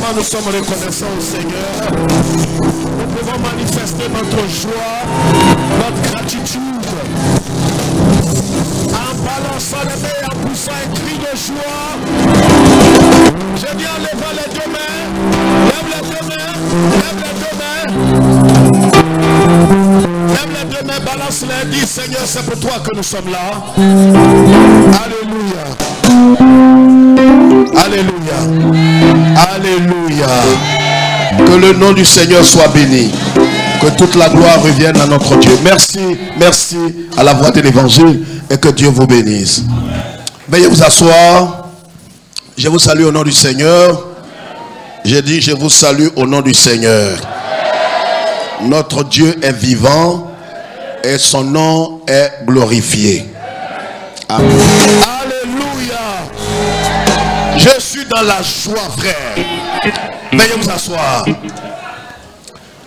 Vraiment, nous sommes reconnaissants au Seigneur. Nous pouvons manifester notre joie, notre gratitude. En balançant les mains et en poussant un cri de joie. Je dis en levant les deux mains. Lève les deux mains. Lève les deux mains. Lève les deux mains, balance-les. Dis Seigneur, c'est pour toi que nous sommes là. Alléluia. Alléluia. Alléluia. Que le nom du Seigneur soit béni. Que toute la gloire revienne à notre Dieu. Merci, merci à la voix de l'évangile et que Dieu vous bénisse. Veuillez vous asseoir. Je vous salue au nom du Seigneur. J'ai dit je vous salue au nom du Seigneur. Notre Dieu est vivant et son nom est glorifié. Amen. Alléluia. Je suis dans la joie, frère. Veuillez vous asseoir.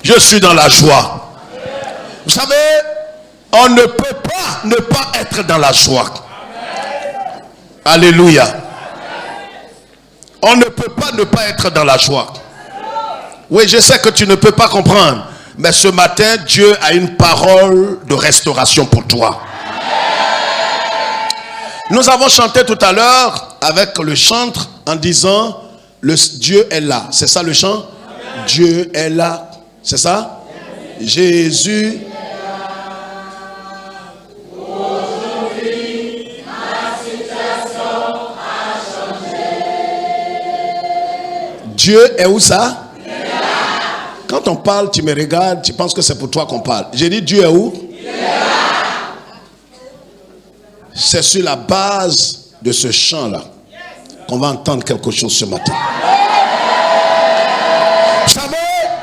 Je suis dans la joie. Vous savez, on ne peut pas ne pas être dans la joie. Alléluia. On ne peut pas ne pas être dans la joie. Oui, je sais que tu ne peux pas comprendre. Mais ce matin, Dieu a une parole de restauration pour toi. Nous avons chanté tout à l'heure avec le chantre en disant Dieu est là. C'est ça le chant? Dieu est là. C'est ça? Jésus. Aujourd'hui, ma situation a changé. Dieu est où ça? Quand on parle, tu me regardes, tu penses que c'est pour toi qu'on parle. J'ai dit Dieu est où? C'est sur la base de ce chant-là qu'on va entendre quelque chose ce matin. Vous savez,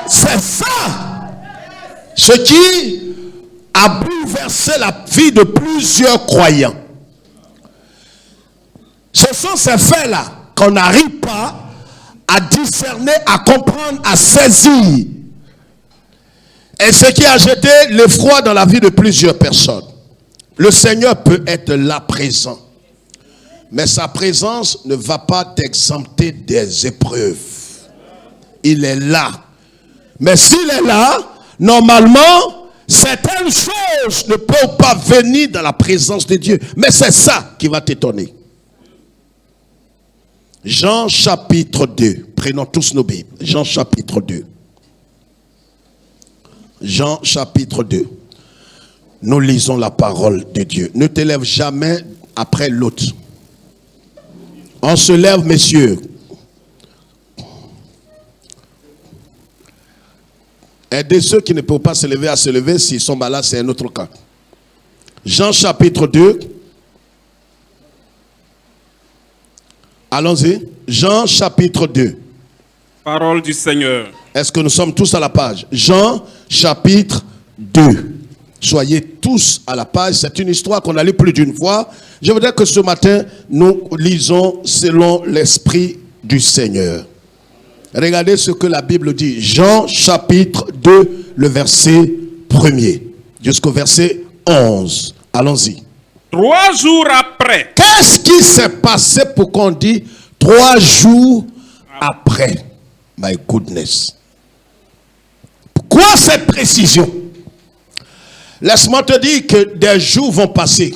c'est ça ce qui a bouleversé la vie de plusieurs croyants. Ce sont ces faits-là qu'on n'arrive pas à discerner, à comprendre, à saisir. Et ce qui a jeté l'effroi dans la vie de plusieurs personnes. Le Seigneur peut être là présent. Mais sa présence ne va pas t'exempter des épreuves. Il est là. Mais s'il est là, normalement, certaines choses ne peuvent pas venir dans la présence de Dieu. Mais c'est ça qui va t'étonner. Jean chapitre 2. Prenons tous nos Bibles. Jean chapitre 2. Jean chapitre 2. Nous lisons la parole de Dieu. Ne te lève jamais après l'autre. On se lève, messieurs. Aidez ceux qui ne peuvent pas se lever à se lever. S'ils sont malades, c'est un autre cas. Jean chapitre 2. Allons-y. Jean chapitre 2. Parole du Seigneur. Est-ce que nous sommes tous à la page? Jean chapitre 2. Soyez tous à la page. C'est une histoire qu'on a lue plus d'une fois. Je voudrais que ce matin, nous lisons selon l'esprit du Seigneur. Regardez ce que la Bible dit. Jean chapitre 2, le verset 1er. Jusqu'au verset 11. Allons-y. 3 jours après. Qu'est-ce qui s'est passé pour qu'on dise 3 jours après? My goodness. Pourquoi cette précision? Laisse-moi te dire que des jours vont passer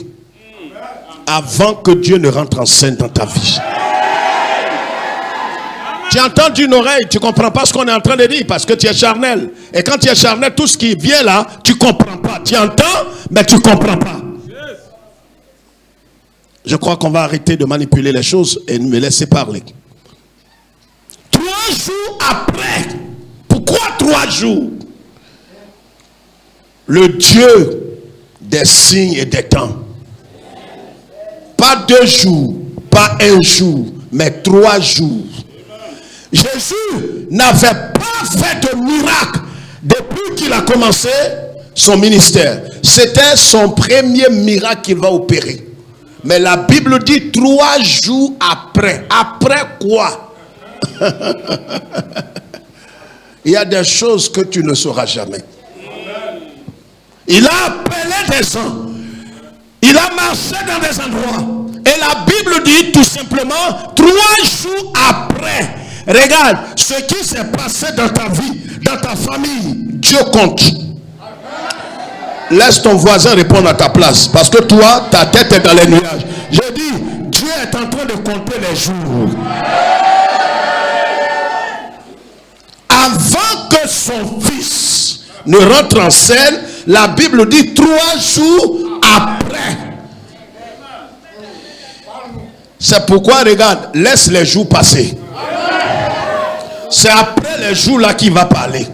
avant que Dieu ne rentre en scène dans ta vie. Tu entends d'une oreille, tu ne comprends pas ce qu'on est en train de dire parce que tu es charnel. Et quand tu es charnel, tout ce qui vient là, tu ne comprends pas. Tu entends, mais tu ne comprends pas. Je crois qu'on va arrêter de manipuler les choses et me laisser parler. 3 jours après. Pourquoi 3 jours? Le Dieu des signes et des temps. Pas 2 jours, pas 1 jour, mais 3 jours. Jésus n'avait pas fait de miracle depuis qu'il a commencé son ministère. C'était son premier miracle qu'il va opérer. Mais la Bible dit 3 jours après. Après quoi? Il y a des choses que tu ne sauras jamais. Il a appelé des gens. Il a marché dans des endroits. Et la Bible dit tout simplement 3 jours après. Regarde, ce qui s'est passé dans ta vie, dans ta famille, Dieu compte. Laisse ton voisin répondre à ta place. Parce que toi, ta tête est dans les nuages. Je dis, Dieu est en train de compter les jours. Avant que son fils ne rentre en scène, la Bible dit 3 jours après. C'est pourquoi, regarde, laisse les jours passer. C'est après les jours là qu'il va parler.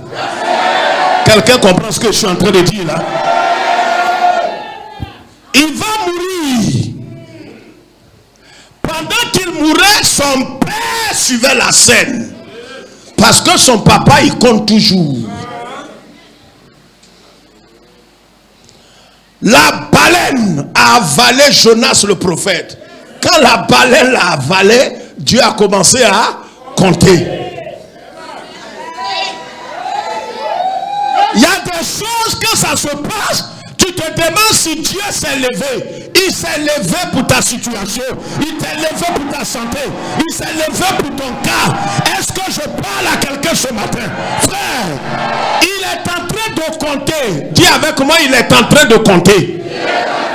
Quelqu'un comprend ce que je suis en train de dire là? Il va mourir. Pendant qu'il mourait, son père suivait la scène. Parce que son papa, il compte toujours. La baleine a avalé Jonas le prophète. Quand la baleine l'a avalé, Dieu a commencé à compter. Il y a des choses, quand ça se passe, tu te demandes si Dieu s'est levé. Il s'est levé pour ta situation. Il t'est levé pour ta santé. Il s'est levé pour ton cas. Est-ce que je parle à quelqu'un ce matin? Frère, il est en train de compter. Dis avec moi, il est en train de compter.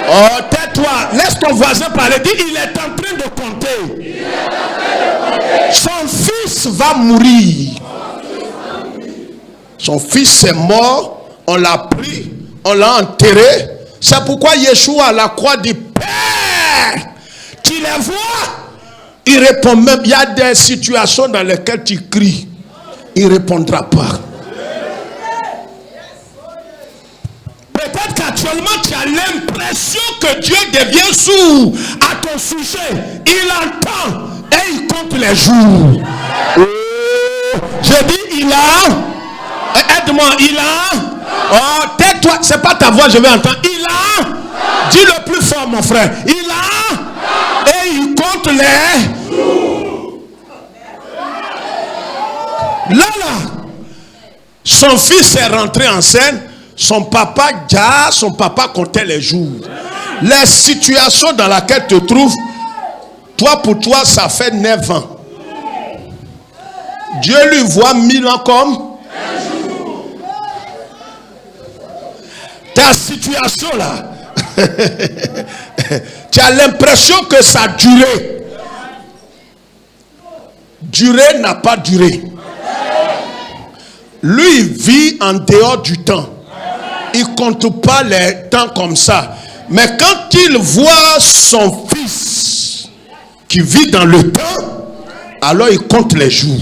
Oh, tais-toi. Laisse ton voisin parler. Dis, il est en train de compter. Son fils va mourir. Son fils est mort. On l'a pris. On l'a enterré. C'est pourquoi Yeshua à la croix dit, Père, tu les vois? Il répond même, il y a des situations dans lesquelles tu cries. Il ne répondra pas. Peut-être qu'actuellement tu as l'impression que Dieu devient sourd à ton sujet. Il entend et il compte les jours. Je dis, il a. Aide-moi, il a. Oh, tais-toi, c'est pas ta voix, je vais entendre. Il a. Dis le plus fort, mon frère. Il a. Et il compte les. Là, son fils est rentré en scène. Son papa, son papa comptait les jours. Les situations dans lesquelles tu te trouves, toi pour toi, ça fait 9 ans. Dieu lui voit 1000 ans comme. Ta situation là, tu as l'impression que ça a duré. Duré n'a pas duré. Lui, il vit en dehors du temps. Il ne compte pas les temps comme ça. Mais quand il voit son fils qui vit dans le temps, alors il compte les jours.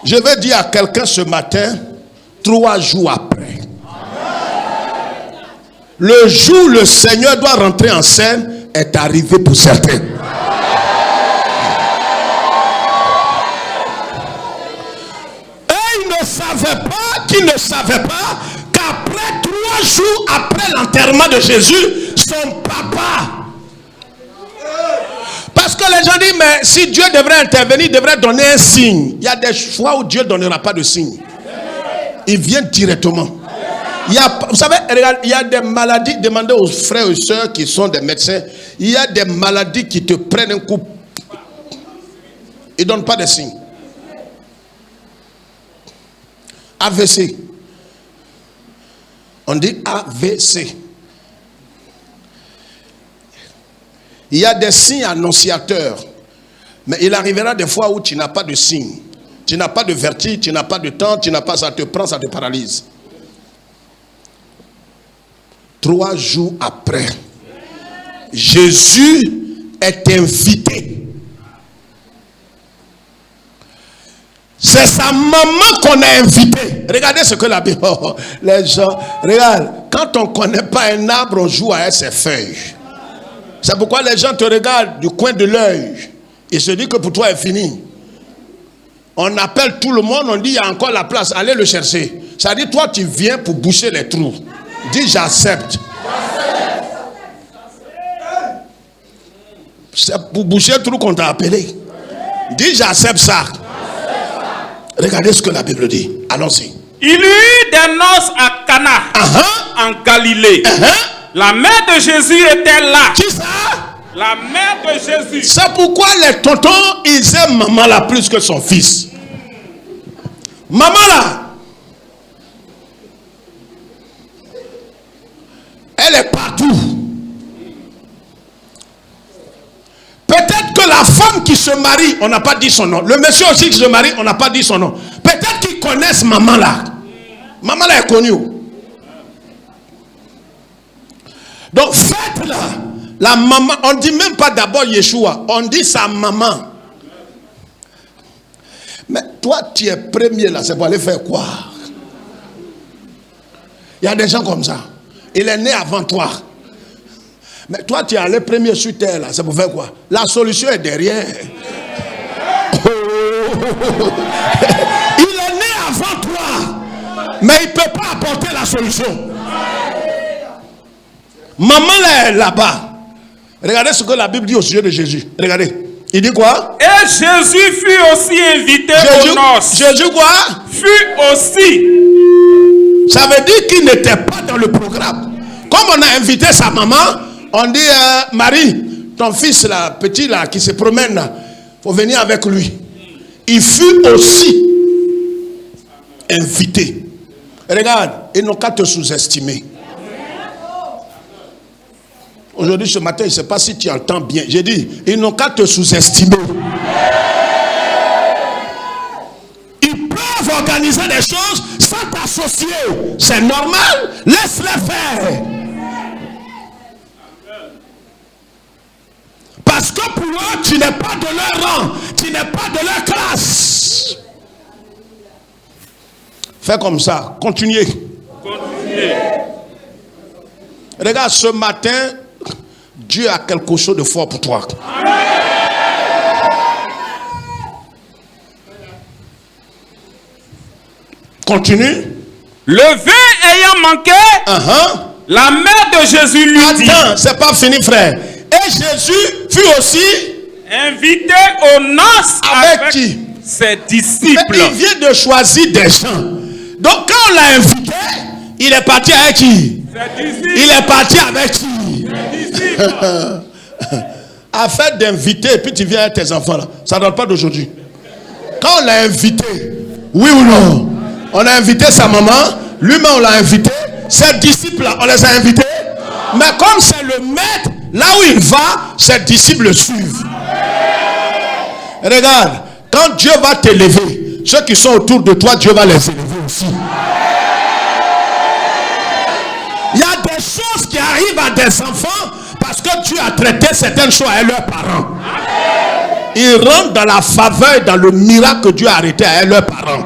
Je vais dire à quelqu'un ce matin, 3 jours après. Le jour où le Seigneur doit rentrer en scène est arrivé pour certains. Et qui ne savaient pas qu'après 3 jours après l'enterrement de Jésus, son papa. Parce que les gens disent, mais si Dieu devrait intervenir, il devrait donner un signe. Il y a des fois où Dieu ne donnera pas de signe. Il vient directement. Vous savez, regarde, il y a des maladies, demandez aux frères et sœurs qui sont des médecins, il y a des maladies qui te prennent un coup. Ils ne donnent pas de signes. AVC. On dit AVC. Il y a des signes annonciateurs. Mais il arrivera des fois où tu n'as pas de signes. Tu n'as pas de vertige, tu n'as pas de temps, tu n'as pas, ça te prend, ça te paralyse. 3 jours après, Jésus est invité. C'est sa maman qu'on a invité. Regardez ce que la Bible. Les gens, regarde, quand on ne connaît pas un arbre, on joue avec ses feuilles. C'est pourquoi les gens te regardent du coin de l'œil. Ils se disent que pour toi est fini. On appelle tout le monde, on dit il y a encore la place, allez le chercher. Ça dit toi tu viens pour boucher les trous. Dis j'accepte. C'est pour boucher le trou qu'on t'a appelé. Dis j'accepte ça. Regardez ce que la Bible dit. Allons-y. Il y eut des noces à Cana, en Galilée. La mère de Jésus était là. Qui ça? La mère de Jésus. C'est pourquoi les tontons, ils aiment maman là plus que son fils. Maman là, elle est partout. Peut-être que la femme qui se marie, on n'a pas dit son nom. Le monsieur aussi qui se marie, on n'a pas dit son nom. Peut-être qu'ils connaissent maman là. Maman là est connue. Donc faites là, la maman, on ne dit même pas d'abord Yeshua, on dit sa maman. Mais toi tu es premier là, c'est pour aller faire quoi? Il y a des gens comme ça. Il est né avant toi. Mais toi tu es allé premier sur terre là, c'est pour faire quoi? La solution est derrière. Il est né avant toi, mais il ne peut pas apporter la solution. Maman là est là-bas. Regardez ce que la Bible dit au sujet de Jésus. Regardez. Il dit quoi? Et Jésus fut aussi invité aux noces. Jésus quoi? Fut aussi. Ça veut dire qu'il n'était pas dans le programme. Comme on a invité sa maman, on dit Marie, ton fils là, petit là, qui se promène là, faut venir avec lui. Il fut aussi invité. Regarde, ils n'ont qu'à te sous-estimer. Aujourd'hui, ce matin, je ne sais pas si tu entends bien. J'ai dit, ils n'ont qu'à te sous-estimer. Ils peuvent organiser des choses sans t'associer. C'est normal. Laisse-les faire. Parce que pour eux, tu n'es pas de leur rang. Tu n'es pas de leur classe. Fais comme ça. Continuez. Regarde, ce matin, Dieu a quelque chose de fort pour toi. Continue. Le vin ayant manqué, la mère de Jésus lui dit. Attends, c'est pas fini, frère. Et Jésus fut aussi invité aux noces avec qui? Ses disciples. Mais il vient de choisir des gens. Donc quand on l'a invité, il est parti avec qui? Il est parti avec qui? Afin d'inviter, et puis tu viens avec tes enfants là. Ça ne date pas d'aujourd'hui. Quand on l'a invité, oui ou non? On a invité sa maman, lui-même on l'a invité, ses disciples là, on les a invités. Mais comme c'est le maître, là où il va, ses disciples le suivent. Regarde, quand Dieu va t'élever, ceux qui sont autour de toi, Dieu va les élever aussi. Il y a des choses qui arrivent à des enfants parce que Dieu a traité certaines choses à leurs parents. Ils rentrent dans la faveur, dans le miracle que Dieu a arrêté à leurs parents.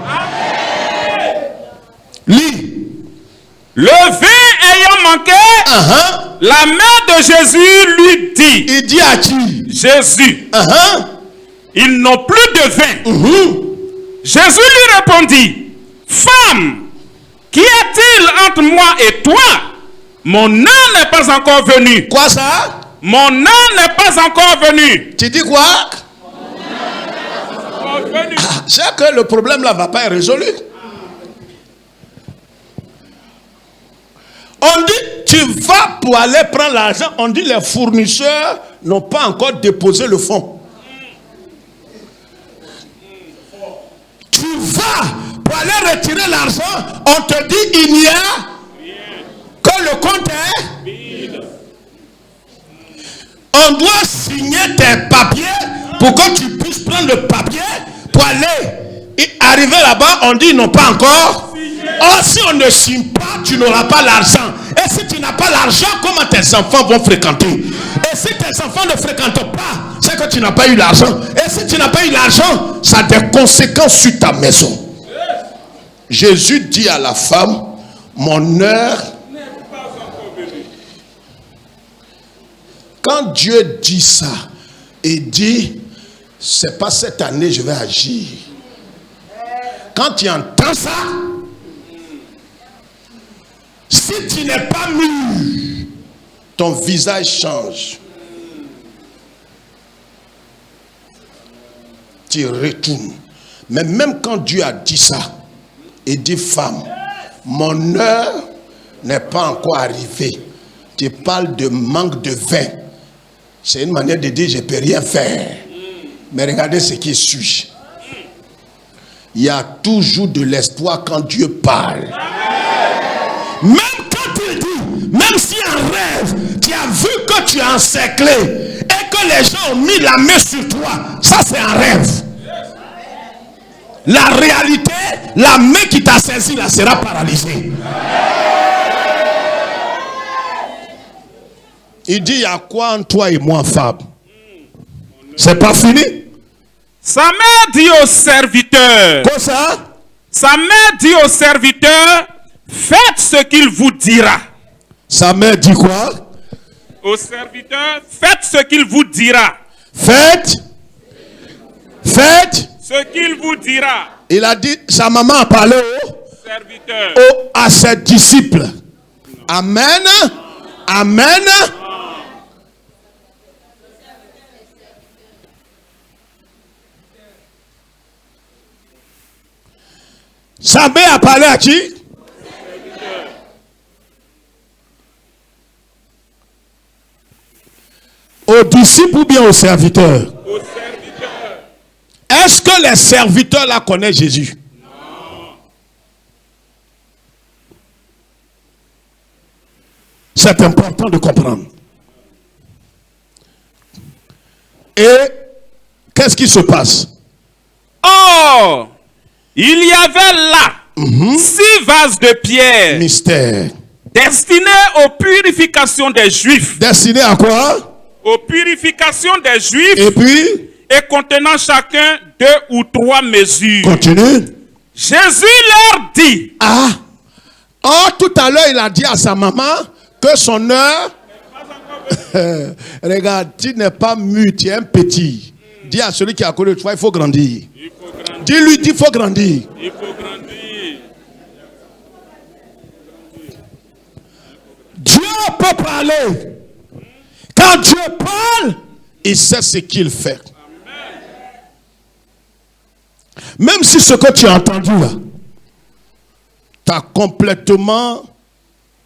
Lis. Le vin ayant manqué, la mère de Jésus lui dit. Il dit à qui? Jésus. Ils n'ont plus de vin. Jésus lui répondit. Femme, qu'y a-t-il entre moi et toi? Mon heure n'est pas encore venue. Quoi ça? Mon heure n'est pas encore venue. Tu dis quoi? C'est que le problème là va pas être résolu. On dit, tu vas pour aller prendre l'argent. On dit, les fournisseurs n'ont pas encore déposé le fonds. Tu vas pour aller retirer l'argent. On te dit, il n'y a que le compte est. On doit signer tes papiers pour que tu puisses prendre le papier pour aller. Et arriver là-bas, on dit, ils n'ont pas encore. Or, si on ne signe pas, tu n'auras pas l'argent. Et si tu n'as pas l'argent, comment tes enfants vont fréquenter? Et si tes enfants ne fréquentent pas, c'est que tu n'as pas eu l'argent. Et si tu n'as pas eu l'argent, ça a des conséquences sur ta maison. Jésus dit à la femme, mon heure n'est pas encore venue. Quand Dieu dit ça, il dit, c'est pas cette année je vais agir. Quand tu entends ça, si tu n'es pas mûr, ton visage change. Tu retournes. Mais même quand Dieu a dit ça, il dit femme, mon heure n'est pas encore arrivée. Tu parles de manque de vin. C'est une manière de dire je ne peux rien faire. Mais regardez ce qui suit. Il y a toujours de l'espoir quand Dieu parle. Même quand tu dis, même si en rêve, tu as vu que tu es encerclé et que les gens ont mis la main sur toi, ça c'est un rêve. La réalité, la main qui t'a saisi là sera paralysée. Il dit, il y a quoi en toi et moi, femme? C'est pas fini? Sa mère dit au serviteur. Quoi ça? Sa mère dit au serviteur, faites ce qu'il vous dira. Sa mère dit quoi? Au serviteur, faites ce qu'il vous dira. Faites Ce qu'il vous dira. Il a dit, sa maman a parlé Serviteur. à ses disciples. Amen. Amen. Sa mère a parlé à qui? Aux disciples ou bien aux serviteurs? Au serviteur. Est-ce que les serviteurs là connaissent Jésus? Non. C'est important de comprendre. Et qu'est-ce qui se passe? Or, il y avait là 6 vases de pierre Mystère. destinés aux purifications des Juifs. Destiné à quoi? Aux purifications des Juifs. Et puis, Et contenant chacun 2 ou 3 mesures. continue. Jésus leur dit. Ah. Oh, tout à l'heure, il a dit à sa maman que son heure. Regarde, tu n'es pas mûr, tu es un petit. Dis à celui qui a connu, tu vois, il faut grandir. Il faut grandir. Dis-lui, il faut grandir. Il faut grandir. Dieu peut parler. Quand Dieu parle, il sait ce qu'il fait. Même si ce que tu as entendu là t'a complètement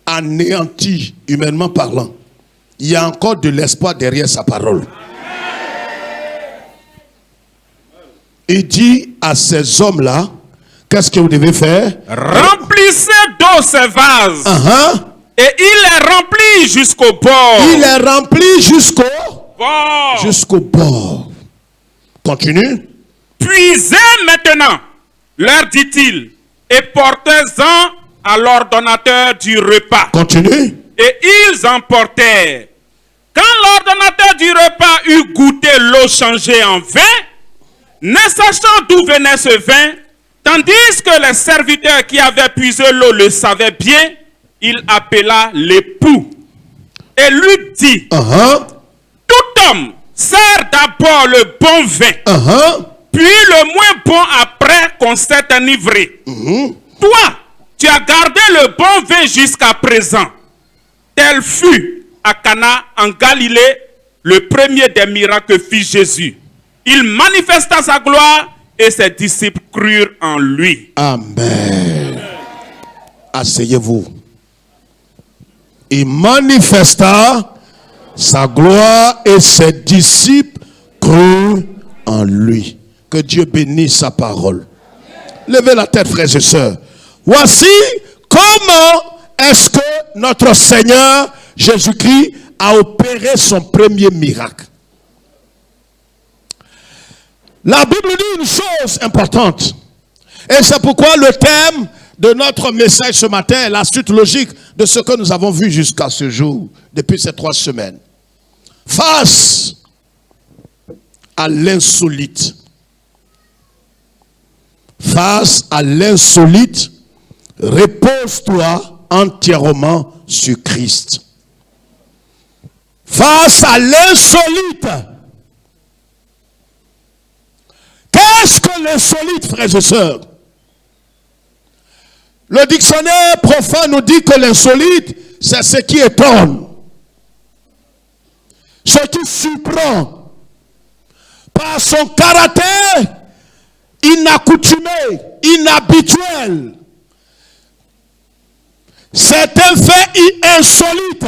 anéanti, humainement parlant, il y a encore de l'espoir derrière sa parole. Il dit à ces hommes-là, qu'est-ce que vous devez faire? Remplissez d'eau ces vases. Et il les remplit jusqu'au bord. Il les remplit jusqu'au bord. Jusqu'au bord. Continue. Puisez maintenant, leur dit-il, et portez-en à l'ordonnateur du repas. Continue. Et ils emportèrent. Quand l'ordonnateur du repas eut goûté l'eau changée en vin, ne sachant d'où venait ce vin, tandis que les serviteurs qui avaient puisé l'eau le savaient bien, il appela l'époux et lui dit, tout homme sert d'abord le bon vin, puis le moins bon après qu'on s'est enivré. Toi, tu as gardé le bon vin jusqu'à présent. Tel fut à Cana en Galilée le premier des miracles que fit Jésus. Il manifesta sa gloire et ses disciples crurent en lui. Amen. Asseyez-vous. Il manifesta sa gloire et ses disciples crurent en lui. Que Dieu bénisse sa parole. Levez la tête, frères et sœurs. Voici comment est-ce que notre Seigneur Jésus-Christ a opéré son premier miracle. La Bible dit une chose importante. Et c'est pourquoi le thème de notre message ce matin est la suite logique de ce que nous avons vu jusqu'à ce jour, depuis ces 3 semaines. Face à l'insolite. Face à l'insolite, repose-toi entièrement sur Christ. Face à l'insolite. Qu'est-ce que l'insolite, frères et sœurs? Le dictionnaire profane nous dit que l'insolite, c'est ce qui étonne. Ce qui surprend. Par son caractère inaccoutumé, inhabituel. C'est un fait insolite.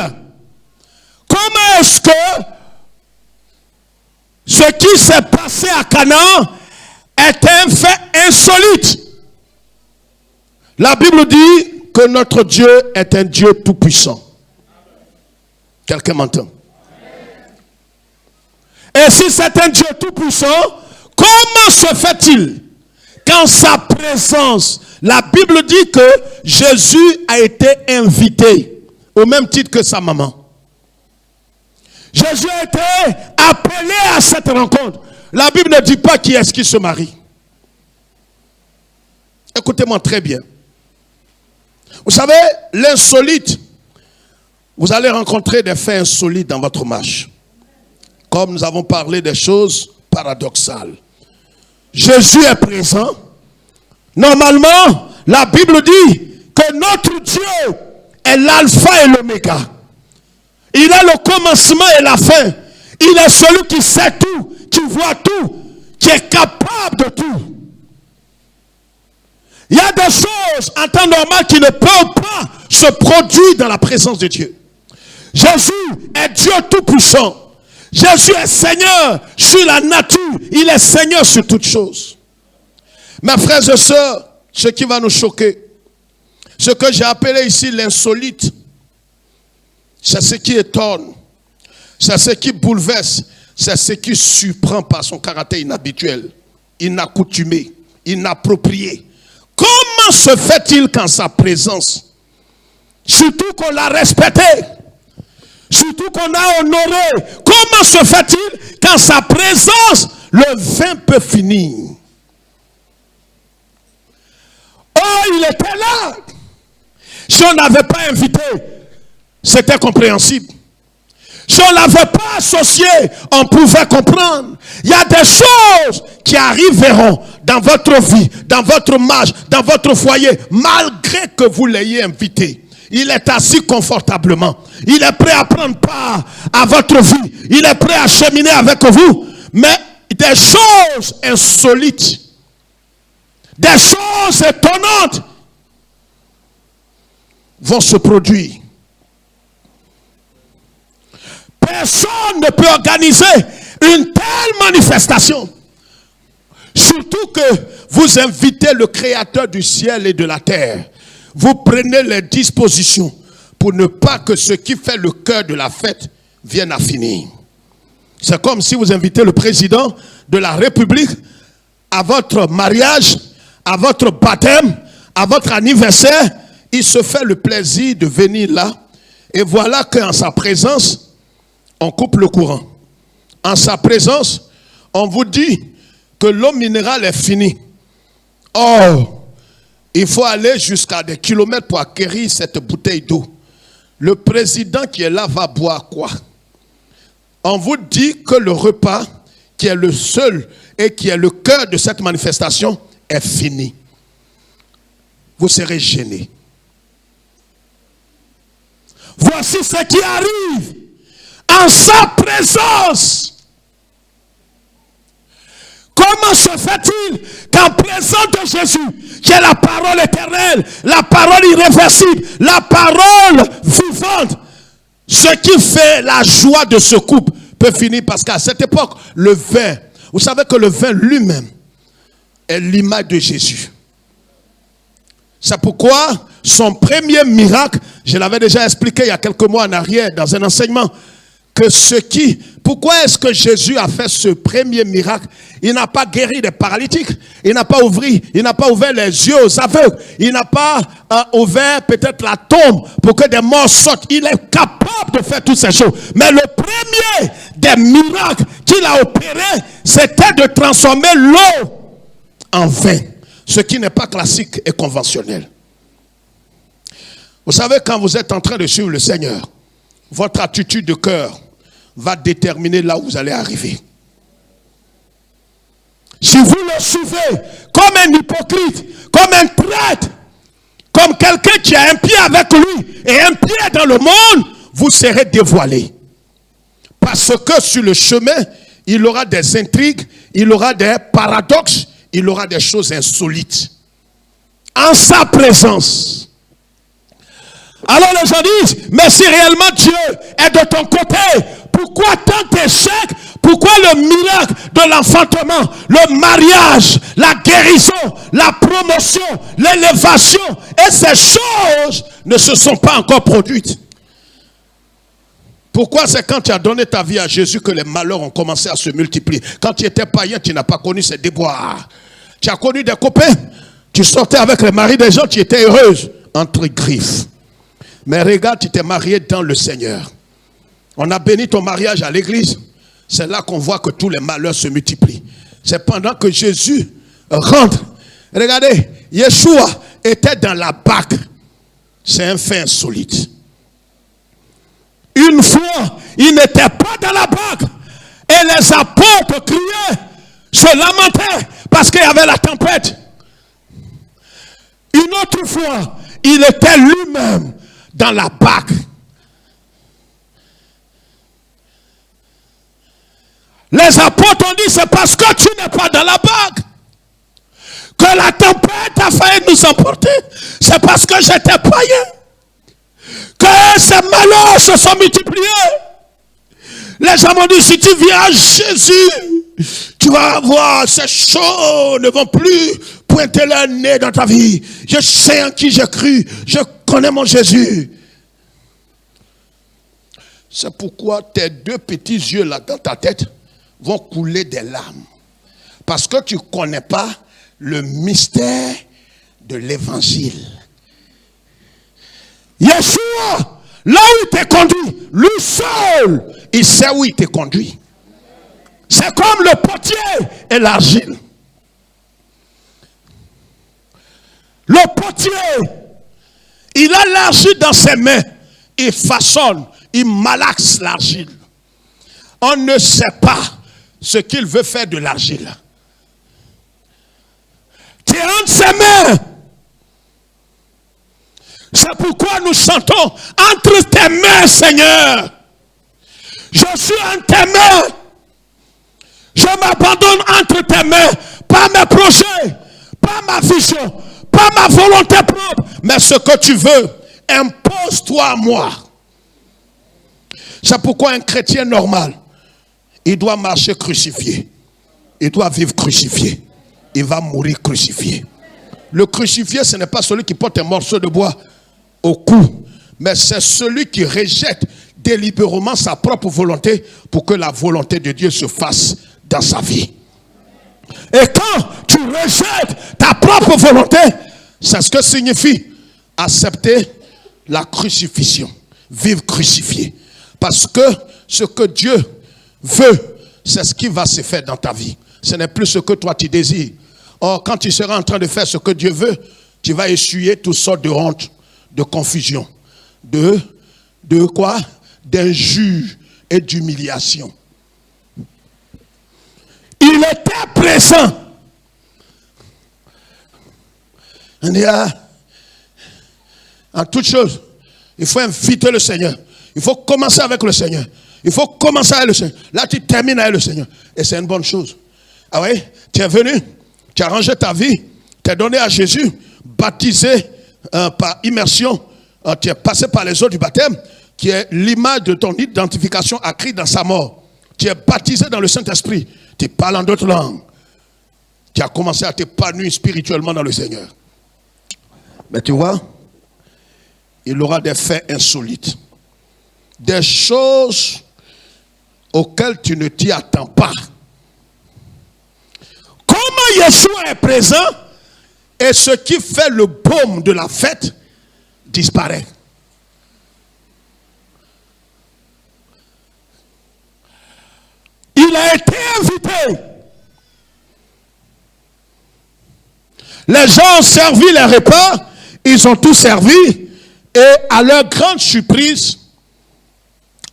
Comment est-ce que Ce qui s'est passé à Canaan est un fait insolite. La Bible dit que notre Dieu est un Dieu tout-puissant. Quelqu'un m'entend? Et si c'est un Dieu tout-puissant, comment se fait-il qu'en sa présence, la Bible dit que Jésus a été invité au même titre que sa maman? Jésus a été appelé à cette rencontre. La Bible ne dit pas qui est-ce qui se marie. Écoutez-moi très bien. Vous savez, l'insolite, vous allez rencontrer des faits insolites dans votre marche. Comme nous avons parlé des choses paradoxales. Jésus est présent. Normalement, la Bible dit que notre Dieu est l'alpha et l'oméga. Il est le commencement et la fin. Il est celui qui sait tout, qui voit tout, qui est capable de tout. Il y a des choses en temps normal qui ne peuvent pas se produire dans la présence de Dieu. Jésus est Dieu tout-puissant. Jésus est Seigneur sur la nature. Il est Seigneur sur toutes choses. Mes frères et sœurs, ce qui va nous choquer, ce que j'ai appelé ici l'insolite, c'est ce qui étonne, c'est ce qui bouleverse, c'est ce qui surprend par son caractère inhabituel, inaccoutumé, inapproprié. Comment se fait-il qu'en sa présence, surtout qu'on l'a respecté, surtout qu'on a honoré, comment se fait-il qu'en sa présence, le vin peut finir? Oh, il était là. Si on n'avait pas invité, c'était compréhensible. Si on ne l'avait pas associé, on pouvait comprendre. Il y a des choses qui arriveront dans votre vie, dans votre marche, dans votre foyer, malgré que vous l'ayez invité. Il est assis confortablement. Il est prêt à prendre part à votre vie. Il est prêt à cheminer avec vous. Mais des choses insolites, des choses étonnantes vont se produire. Personne ne peut organiser une telle manifestation. Surtout que vous invitez le Créateur du ciel et de la terre. Vous prenez les dispositions pour ne pas que ce qui fait le cœur de la fête vienne à finir. C'est comme si vous invitez le président de la République à votre mariage, à votre baptême, à votre anniversaire. Il se fait le plaisir de venir là. Et voilà qu'en sa présence, on coupe le courant. En sa présence, on vous dit que l'eau minérale est finie. Or, il faut aller jusqu'à des kilomètres pour acquérir cette bouteille d'eau. Le président qui est là va boire quoi? On vous dit que le repas, qui est le seul et qui est le cœur de cette manifestation, est fini. Vous serez gênés. Voici ce qui arrive en sa présence. Comment se fait-il qu'en présence de Jésus, qui est la parole éternelle, la parole irréversible, la parole vivante, ce qui fait la joie de ce couple peut finir? Parce qu'à cette époque, le vin, vous savez que le vin lui-même est l'image de Jésus. C'est pourquoi son premier miracle, je l'avais déjà expliqué il y a quelques mois en arrière dans un enseignement, que pourquoi est-ce que Jésus a fait ce premier miracle? Il n'a pas guéri des paralytiques, il n'a pas ouvert les yeux aux aveugles, il n'a pas ouvert peut-être la tombe pour que des morts sortent. Il est capable de faire toutes ces choses. Mais le premier des miracles qu'il a opéré, c'était de transformer l'eau en vin, ce qui n'est pas classique et conventionnel. Vous savez, quand vous êtes en train de suivre le Seigneur, votre attitude de cœur va déterminer là où vous allez arriver. Si vous le suivez comme un hypocrite, comme un traître, comme quelqu'un qui a un pied avec lui et un pied dans le monde, vous serez dévoilé. Parce que sur le chemin, il aura des intrigues, il aura des paradoxes, il aura des choses insolites. En sa présence. Alors les gens disent, mais si réellement Dieu est de ton côté, pourquoi tant d'échecs? Pourquoi le miracle de l'enfantement, le mariage, la guérison, la promotion, l'élévation et ces choses ne se sont pas encore produites? Pourquoi c'est quand tu as donné ta vie à Jésus que les malheurs ont commencé à se multiplier? Quand tu étais païen, tu n'as pas connu ces déboires. Tu as connu des copains, tu sortais avec les maris des gens, tu étais heureuse, entre griffes. Mais regarde, tu t'es marié dans le Seigneur. On a béni ton mariage à l'église. C'est là qu'on voit que tous les malheurs se multiplient. C'est pendant que Jésus rentre. Regardez, Yeshua était dans la barque. C'est un fait insolite. Une fois, il n'était pas dans la barque. Et les apôtres criaient, se lamentaient parce qu'il y avait la tempête. Une autre fois, il était lui-même dans la barque. Les apôtres ont dit, c'est parce que tu n'es pas dans la barque que la tempête a failli nous emporter. C'est parce que j'étais païen que ces malheurs se sont multipliés. Les gens m'ont dit, si tu viens à Jésus, tu vas voir, ces choses ne vont plus pointer leur nez dans ta vie. Je sais en qui j'ai cru, je connais mon Jésus. C'est pourquoi tes deux petits yeux là dans ta tête vont couler des larmes. Parce que tu ne connais pas le mystère de l'évangile. Yeshua, là où il t'est conduit, lui seul, il sait où il t'est conduit. C'est comme le potier et l'argile. Le potier, il a l'argile dans ses mains. Il façonne, il malaxe l'argile. On ne sait pas ce qu'il veut faire de l'argile. Tu es entre ses mains. C'est pourquoi nous chantons entre tes mains, Seigneur. Je suis entre tes mains. Je m'abandonne entre tes mains. Pas mes projets, pas ma vision, pas ma volonté propre, mais ce que tu veux, impose-toi à moi. C'est pourquoi un chrétien normal, il doit marcher crucifié. Il doit vivre crucifié. Il va mourir crucifié. Le crucifié, ce n'est pas celui qui porte un morceau de bois au cou, mais c'est celui qui rejette délibérément sa propre volonté pour que la volonté de Dieu se fasse dans sa vie. Et quand tu rejettes ta propre volonté, c'est ce que signifie accepter la crucifixion, vivre crucifié. Parce que ce que Dieu veut, c'est ce qui va se faire dans ta vie. Ce n'est plus ce que toi tu désires. Or, quand tu seras en train de faire ce que Dieu veut, tu vas essuyer toutes sortes de honte, de confusion, de quoi? D'injure et d'humiliation. Il était présent. On dit, en toute chose, il faut inviter le Seigneur. Il faut commencer avec le Seigneur. Il faut commencer avec le Seigneur. Là, tu termines avec le Seigneur. Et c'est une bonne chose. Ah oui? Tu es venu, tu as rangé ta vie, tu es donné à Jésus, baptisé par immersion. Tu es passé par les eaux du baptême, qui est l'image de ton identification à Christ dans sa mort. Tu es baptisé dans le Saint-Esprit. Tu parles en d'autres langues. Tu as commencé à t'épanouir spirituellement dans le Seigneur. Mais tu vois, il aura des faits insolites. Des choses auxquelles tu ne t'y attends pas. Comment Yeshua est présent et ce qui fait le baume de la fête disparaît. Il a été invité. Les gens ont servi les repas, ils ont tout servi, et à leur grande surprise,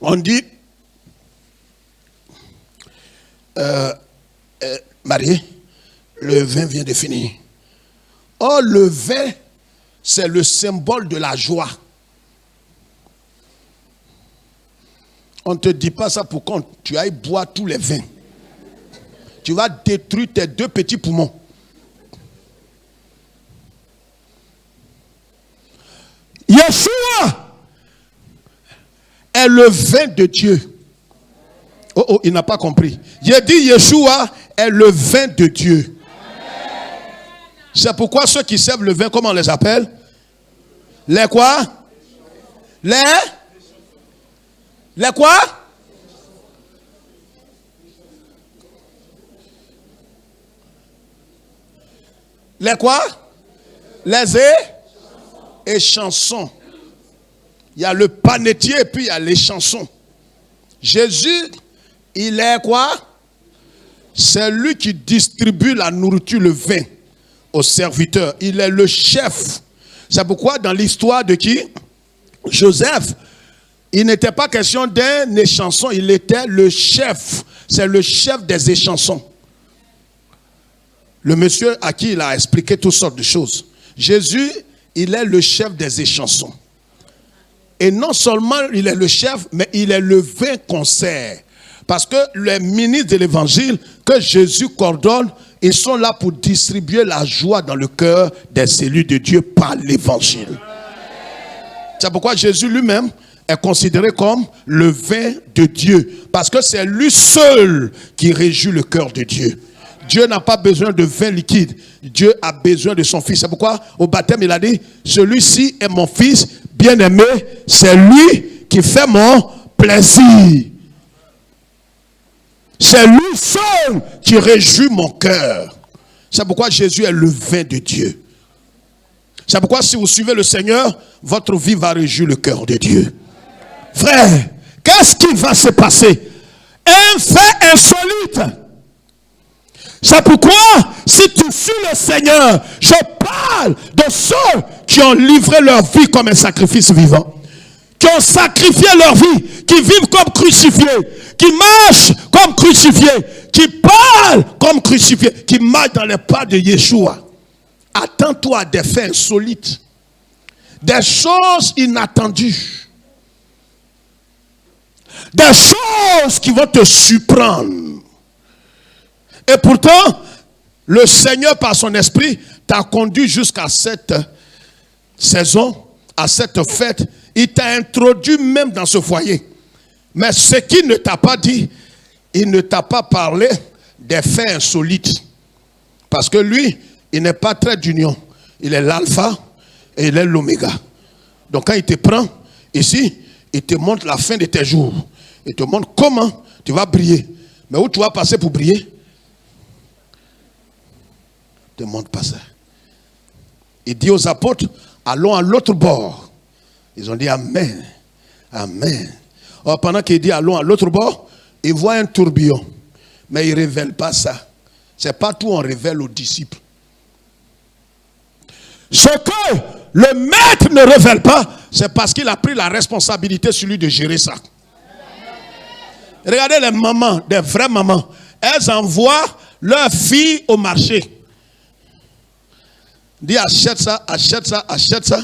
on dit, Marie, le vin vient de finir. Or, le vin, c'est le symbole de la joie. On ne te dit pas ça pour que tu ailles boire tous les vins. Tu vas détruire tes deux petits poumons. Yeshua est le vin de Dieu. Oh, Oh, il n'a pas compris. J'ai dit Yeshua est le vin de Dieu. C'est pourquoi ceux qui servent le vin, comment on les appelle? Les quoi? Les quoi? Les quoi? Les échansons. Il y a le panetier et puis il y a les chansons. Jésus, il est quoi? C'est lui qui distribue la nourriture, le vin aux serviteurs. Il est le chef. C'est pourquoi dans l'histoire de qui? Joseph, il n'était pas question d'un échanson, il était le chef. C'est le chef des échansons. Le monsieur à qui il a expliqué toutes sortes de choses. Jésus, il est le chef des échansons. Et non seulement il est le chef, mais il est le vin qu'on sert. Parce que les ministres de l'évangile que Jésus coordonne, ils sont là pour distribuer la joie dans le cœur des élus de Dieu par l'évangile. C'est pourquoi Jésus lui-même est considéré comme le vin de Dieu. Parce que c'est lui seul qui réjouit le cœur de Dieu. Dieu n'a pas besoin de vin liquide. Dieu a besoin de son fils. C'est pourquoi au baptême il a dit, celui-ci est mon fils bien-aimé, c'est lui qui fait mon plaisir. C'est lui seul qui réjouit mon cœur. C'est pourquoi Jésus est le vin de Dieu. C'est pourquoi si vous suivez le Seigneur, votre vie va réjouir le cœur de Dieu. Frère, qu'est-ce qui va se passer? Un fait insolite. C'est pourquoi, si tu suis le Seigneur, je parle de ceux qui ont livré leur vie comme un sacrifice vivant. Qui ont sacrifié leur vie, qui vivent comme crucifiés, qui marchent comme crucifiés, qui parlent comme crucifiés, qui marchent dans les pas de Yeshua. Attends-toi à des faits insolites, des choses inattendues, des choses qui vont te surprendre. Et pourtant, le Seigneur, par son esprit, t'a conduit jusqu'à cette saison, à cette fête. Il t'a introduit même dans ce foyer. Mais ce qu'il ne t'a pas dit, il ne t'a pas parlé des faits insolites. Parce que lui, il n'est pas trait d'union. Il est l'alpha et il est l'oméga. Donc quand il te prend ici, il te montre la fin de tes jours. Il te montre comment tu vas briller. Mais où tu vas passer pour briller? Il ne te montre pas ça. Il dit aux apôtres, allons à l'autre bord. Ils ont dit Amen. Amen. Or, pendant qu'il dit allons à l'autre bord, il voit un tourbillon. Mais il ne révèle pas ça. C'est pas tout on révèle aux disciples. Ce que le maître ne révèle pas, c'est parce qu'il a pris la responsabilité sur lui de gérer ça. Regardez les mamans, des vraies mamans. Elles envoient leurs filles au marché. Dis achète ça, achète ça, achète ça.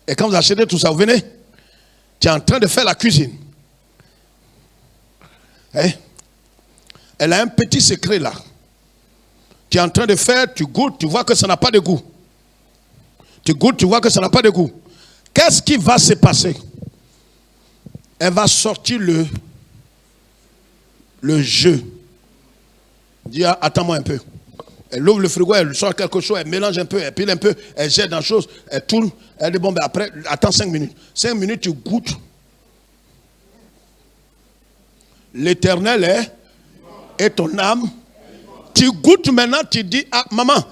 Et quand vous achetez tout ça, vous venez. Tu es en train de faire la cuisine. Hein? Elle a un petit secret là. Tu es en train de faire, tu goûtes, tu vois que ça n'a pas de goût. Tu goûtes, tu vois que ça n'a pas de goût. Qu'est-ce qui va se passer? Elle va sortir le jeu. Dis, attends-moi un peu. Elle ouvre le frigo, elle sort quelque chose, elle mélange un peu, elle pile un peu, elle jette dans la chose, elle tourne, elle dit bon, ben après, attends 5 minutes. 5 minutes, tu goûtes. L'Éternel est ton âme. Tu goûtes maintenant, tu dis, ah maman,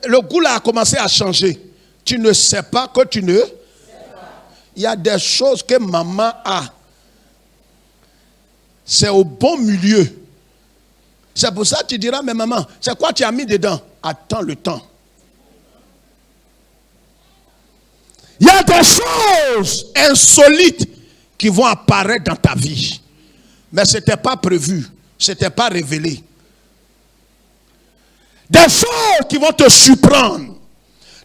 le goût là a commencé à changer. Tu ne sais pas que tu ne... Il y a des choses que maman a. C'est au bon milieu. C'est pour ça que tu diras, mais maman, c'est quoi tu as mis dedans? Attends le temps. Il y a des choses insolites qui vont apparaître dans ta vie. Mais ce n'était pas prévu. Ce n'était pas révélé. Des choses qui vont te surprendre.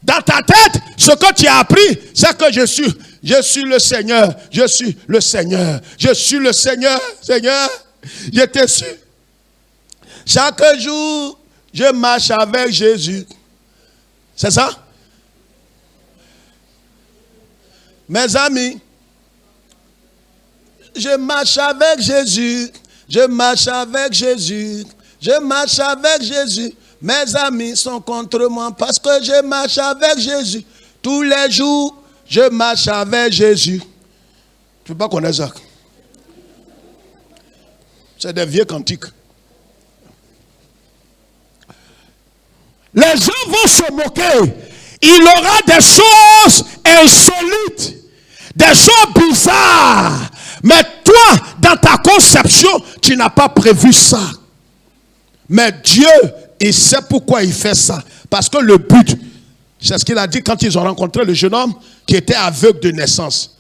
Dans ta tête, ce que tu as appris, c'est que je suis le Seigneur. Je suis le Seigneur. Je suis le Seigneur. Seigneur, je te suis. Chaque jour, je marche avec Jésus. C'est ça? Mes amis, je marche avec Jésus. Je marche avec Jésus. Je marche avec Jésus. Mes amis sont contre moi parce que je marche avec Jésus. Tous les jours, je marche avec Jésus. Tu ne peux pas connaître ça. C'est des vieux cantiques. Les gens vont se moquer. Il aura des choses insolites, des choses bizarres. Mais toi, dans ta conception, tu n'as pas prévu ça. Mais Dieu, il sait pourquoi il fait ça. Parce que le but, c'est ce qu'il a dit quand ils ont rencontré le jeune homme qui était aveugle de naissance.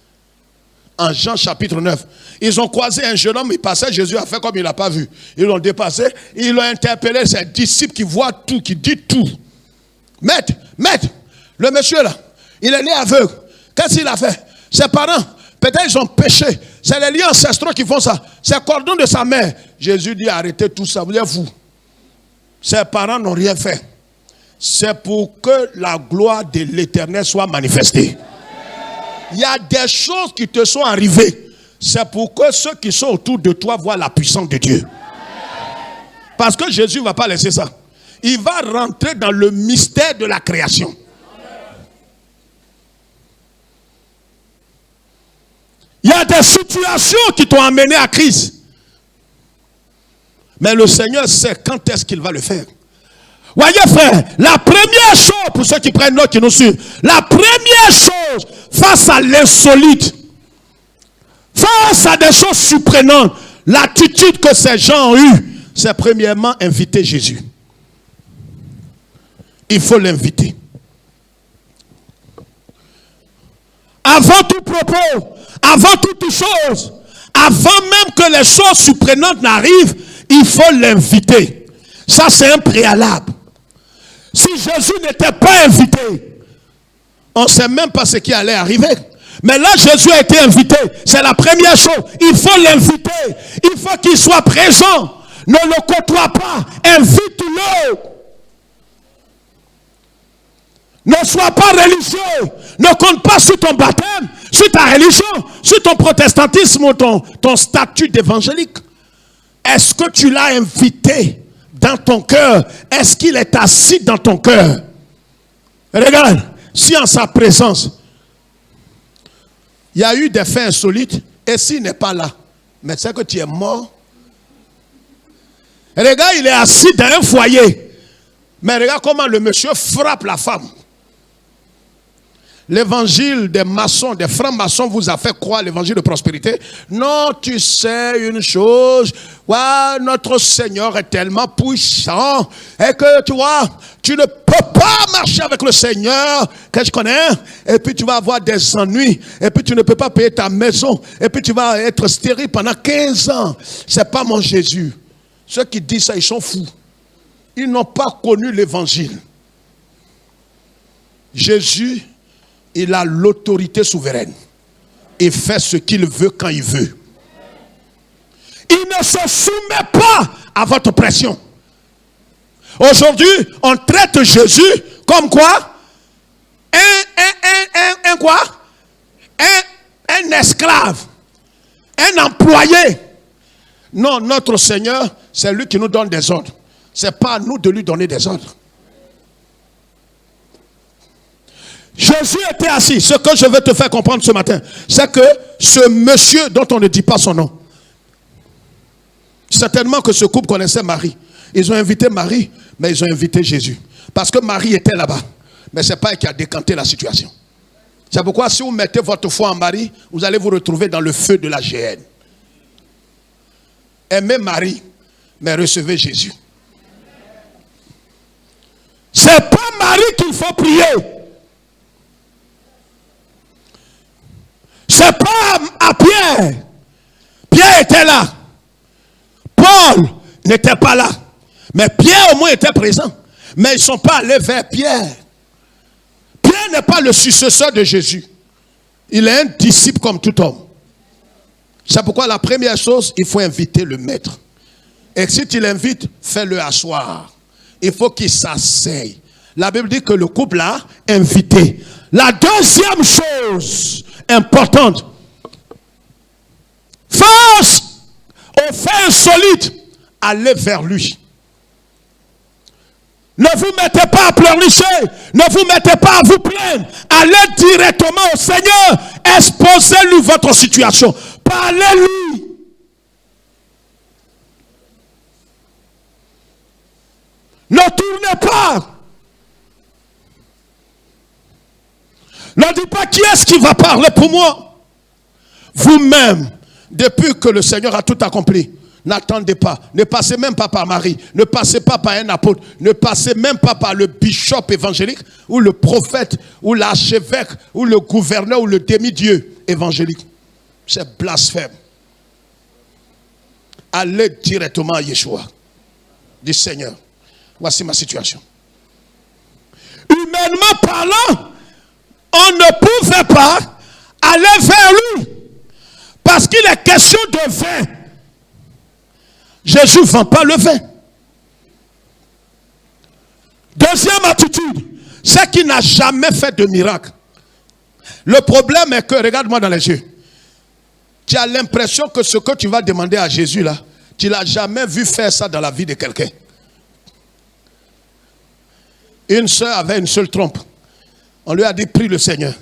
En Jean chapitre 9. Ils ont croisé un jeune homme, il passait, Jésus a fait comme il n'a pas vu. Ils l'ont dépassé, ils l'ont interpellé, ses disciples qui voient tout, qui disent tout. Maître, le monsieur là, il est né aveugle. Qu'est-ce qu'il a fait? Ses parents, peut-être ils ont péché. C'est les liens ancestraux qui font ça. C'est le cordon de sa mère. Jésus dit arrêtez tout ça, vous êtes fous. Ses parents n'ont rien fait. C'est pour que la gloire de l'Éternel soit manifestée. Il y a des choses qui te sont arrivées. C'est pour que ceux qui sont autour de toi voient la puissance de Dieu. Parce que Jésus ne va pas laisser ça. Il va rentrer dans le mystère de la création. Il y a des situations qui t'ont amené à crise. Mais le Seigneur sait quand est-ce qu'il va le faire. Voyez frère, la première chose, pour ceux qui prennent note, qui nous suivent, la première chose face à l'insolite, face à des choses surprenantes, l'attitude que ces gens ont eue, c'est premièrement inviter Jésus. Il faut l'inviter. Avant tout propos, avant toute chose, avant même que les choses surprenantes n'arrivent, il faut l'inviter. Ça, c'est un préalable. Si Jésus n'était pas invité, on ne sait même pas ce qui allait arriver. Mais là, Jésus a été invité. C'est la première chose. Il faut l'inviter. Il faut qu'il soit présent. Ne le côtoie pas. Invite-le. Ne sois pas religieux. Ne compte pas sur ton baptême, sur ta religion, sur ton protestantisme ou ton statut d'évangélique. Est-ce que tu l'as invité dans ton cœur? Est-ce qu'il est assis dans ton cœur? Regarde, si en sa présence, il y a eu des faits insolites, et s'il n'est pas là, mais c'est que tu es mort. Regarde, il est assis dans un foyer. Mais regarde comment le monsieur frappe la femme. L'évangile des maçons, des francs-maçons vous a fait croire l'évangile de prospérité. Non, tu sais une chose, ouais, notre Seigneur est tellement puissant et que tu vois, tu ne peux pas marcher avec le Seigneur que je connais, et puis tu vas avoir des ennuis, et puis tu ne peux pas payer ta maison, et puis tu vas être stérile pendant 15 ans. C'est pas mon Jésus. Ceux qui disent ça, ils sont fous. Ils n'ont pas connu l'évangile. Jésus, il a l'autorité souveraine. Il fait ce qu'il veut quand il veut. Il ne se soumet pas à votre pression. Aujourd'hui, on traite Jésus comme quoi? Un esclave. Un employé. Non, notre Seigneur, c'est lui qui nous donne des ordres. Ce n'est pas à nous de lui donner des ordres. Jésus était assis. Ce que je veux te faire comprendre ce matin, c'est que ce monsieur dont on ne dit pas son nom, certainement que ce couple connaissait Marie. Ils ont invité Marie, mais ils ont invité Jésus. Parce que Marie était là-bas. Mais ce n'est pas elle qui a décanté la situation. C'est pourquoi si vous mettez votre foi en Marie, vous allez vous retrouver dans le feu de la géhenne. Aimez Marie, mais recevez Jésus. C'est pas Marie qu'il faut prier. C'est pas à Pierre. Pierre était là. Paul n'était pas là. Mais Pierre au moins était présent. Mais ils ne sont pas allés vers Pierre. Pierre n'est pas le successeur de Jésus. Il est un disciple comme tout homme. C'est pourquoi la première chose, il faut inviter le maître. Et si tu l'invites, fais-le asseoir. Il faut qu'il s'asseye. La Bible dit que le couple a invité. La deuxième chose importante, face aux faits insolites, allez vers lui. Ne vous mettez pas à pleurnicher, ne vous mettez pas à vous plaindre. Allez directement au Seigneur, exposez-lui votre situation, parlez-lui. Ne tournez pas. Ne dites pas qui est-ce qui va parler pour moi. Vous-même, depuis que le Seigneur a tout accompli, n'attendez pas. Ne passez même pas par Marie. Ne passez pas par un apôtre. Ne passez même pas par le bishop évangélique ou le prophète ou l'archevêque ou le gouverneur ou le demi-dieu évangélique. C'est blasphème. Allez directement à Yeshua. Dis Seigneur, voici ma situation. Humainement parlant, on ne pouvait pas aller vers lui parce qu'il est question de vin. Jésus ne vend pas le vin. Deuxième attitude, c'est qu'il n'a jamais fait de miracle. Le problème est que, regarde-moi dans les yeux, tu as l'impression que ce que tu vas demander à Jésus là, tu ne l'as jamais vu faire ça dans la vie de quelqu'un. Une sœur avait une seule trompe. On lui a dit, prie le Seigneur.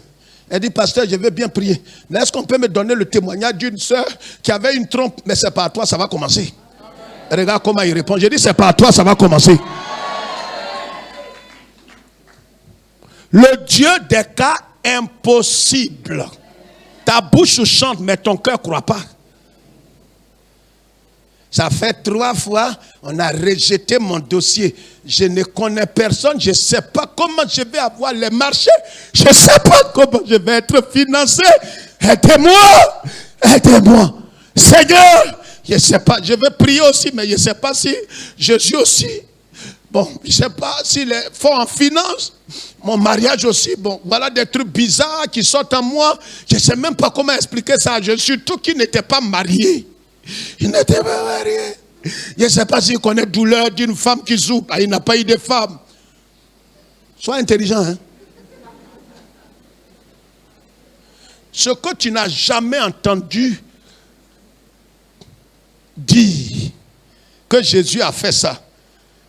Elle dit, pasteur, je vais bien prier. Mais est-ce qu'on peut me donner le témoignage d'une sœur qui avait une trompe? Mais c'est pas à toi, ça va commencer. Regarde comment il répond. Je dis, c'est pas à toi, ça va commencer. Le Dieu des cas impossibles. Ta bouche chante, mais ton cœur ne croit pas. Ça fait 3 fois, on a rejeté mon dossier. Je ne connais personne, je ne sais pas comment je vais avoir les marchés. Je ne sais pas comment je vais être financé. Aidez-moi, aidez-moi. Seigneur, je ne sais pas, je vais prier aussi, mais je ne sais pas si Jésus aussi. Bon, je ne sais pas si les fonds en finance, mon mariage aussi. Bon, voilà des trucs bizarres qui sortent en moi. Je ne sais même pas comment expliquer ça à Jésus, surtout qu'il n'était pas marié. Il n'était pas marié. Je ne sais pas s'il connaît la douleur d'une femme qui souffre. Il n'a pas eu de femme. Sois intelligent. Hein? Ce que tu n'as jamais entendu dire que Jésus a fait ça.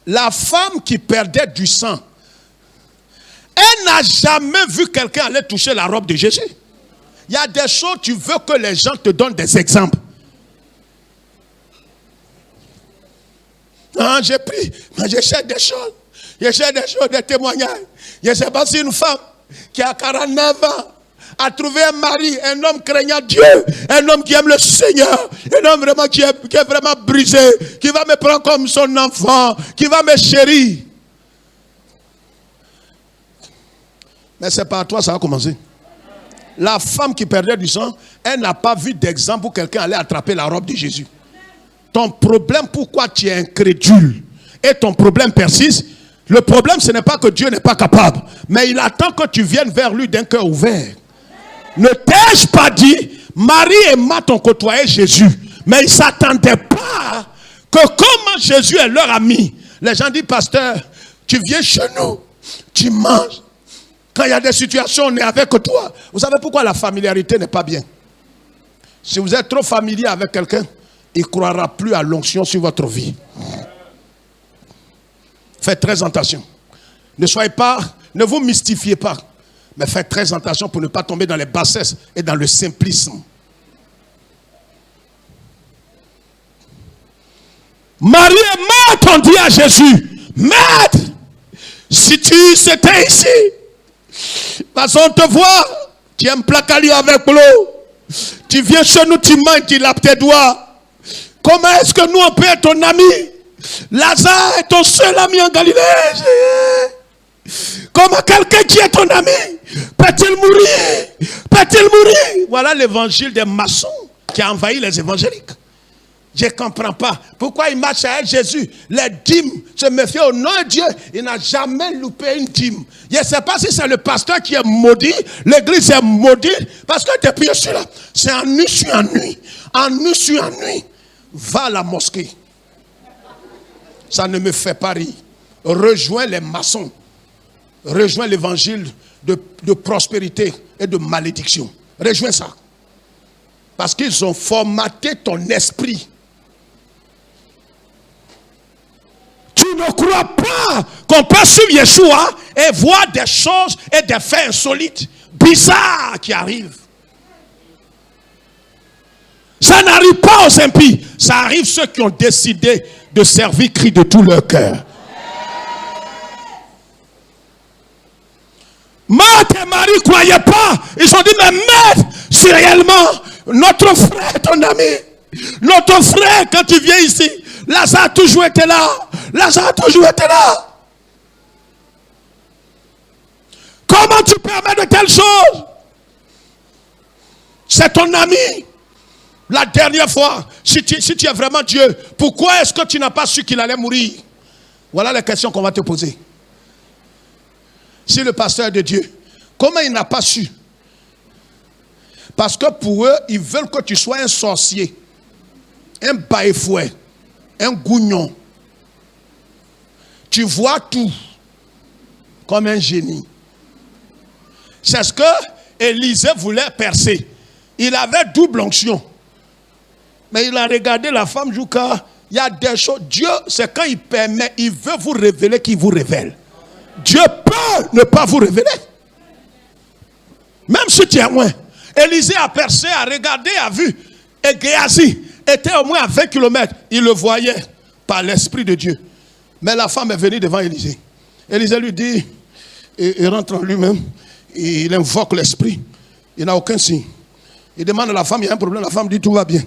La femme qui perdait du sang, elle n'a jamais vu quelqu'un aller toucher la robe de Jésus. Il y a des choses, tu veux que les gens te donnent des exemples. Ah, j'ai pris, mais je cherche des choses. Je cherche des choses, des témoignages. Je ne sais pas si une femme qui a 49 ans a trouvé un mari, un homme craignant Dieu, un homme qui aime le Seigneur, un homme vraiment qui est vraiment brisé, qui va me prendre comme son enfant, qui va me chérir. Mais c'est pas à toi, ça va commencer. La femme qui perdait du sang, elle n'a pas vu d'exemple où quelqu'un allait attraper la robe de Jésus. Ton problème, pourquoi tu es incrédule et ton problème persiste, le problème ce n'est pas que Dieu n'est pas capable, mais il attend que tu viennes vers lui d'un cœur ouvert. Ne t'ai-je pas dit, Marie et Marthe ont côtoyé Jésus, mais ils ne s'attendaient pas que comment Jésus est leur ami. Les gens disent, pasteur, tu viens chez nous, tu manges. Quand il y a des situations, on est avec toi. Vous savez pourquoi la familiarité n'est pas bien? Si vous êtes trop familier avec quelqu'un, il ne croira plus à l'onction sur votre vie. Faites très attention. Ne soyez pas, ne vous mystifiez pas. Mais faites très attention pour ne pas tomber dans les bassesses et dans le simplisme. Marie et Marthe ont dit à Jésus, Maître, si tu étais ici, parce qu'on te voit, tu aimes placaler avec l'eau, tu viens chez nous, tu manges, tu laves tes doigts. Comment est-ce que nous on peut être ton ami? Lazare est ton seul ami en Galilée. Comment quelqu'un qui est ton ami peut-il mourir? Peut-il mourir? Voilà l'évangile des maçons qui a envahi les évangéliques. Je ne comprends pas. Pourquoi il marche avec Jésus? Les dîmes se méfient au nom de Dieu. Il n'a jamais loupé une dîme. Je ne sais pas si c'est le pasteur qui est maudit. L'église est maudite. Parce que depuis je suis là. C'est en nuit sur en nuit. En nuit sur en nuit. Va à la mosquée. Ça ne me fait pas rire. Rejoins les maçons. Rejoins l'évangile de prospérité et de malédiction. Rejoins ça. Parce qu'ils ont formaté ton esprit Tu ne crois pas qu'on peut suivre Yeshua et voir des choses et des faits insolites, bizarres qui arrivent. Ça n'arrive pas aux impies. Ça arrive ceux qui ont décidé de servir Christ de tout leur cœur. Marthe et Marie ne croyaient pas. Ils ont dit, mais maître, si réellement notre frère, ton ami, notre frère, quand il vient ici, Lazare a toujours été là. Lazare a toujours été là. Comment tu permets de telles choses? C'est ton ami. La dernière fois, si tu es vraiment Dieu, pourquoi est-ce que tu n'as pas su qu'il allait mourir? Voilà les questions qu'on va te poser. Si le pasteur est de Dieu, comment il n'a pas su? Parce que pour eux, ils veulent que tu sois un sorcier, un baïfouet, un gougnon. Tu vois tout comme un génie. C'est ce que Élisée voulait percer. Il avait double onction. Mais il a regardé la femme Jouka. Il y a des choses. Dieu, c'est quand il permet, il veut vous révéler qu'il vous révèle. Dieu peut ne pas vous révéler. Même si tu es loin. Élisée a percé, a regardé, a vu. Et Géasi était au moins à 20 km. Il le voyait par l'Esprit de Dieu. Mais la femme est venue devant Élisée. Élisée lui dit, il rentre en lui-même, il invoque l'Esprit. Il n'a aucun signe. Il demande à la femme, il y a un problème. La femme dit, tout va bien.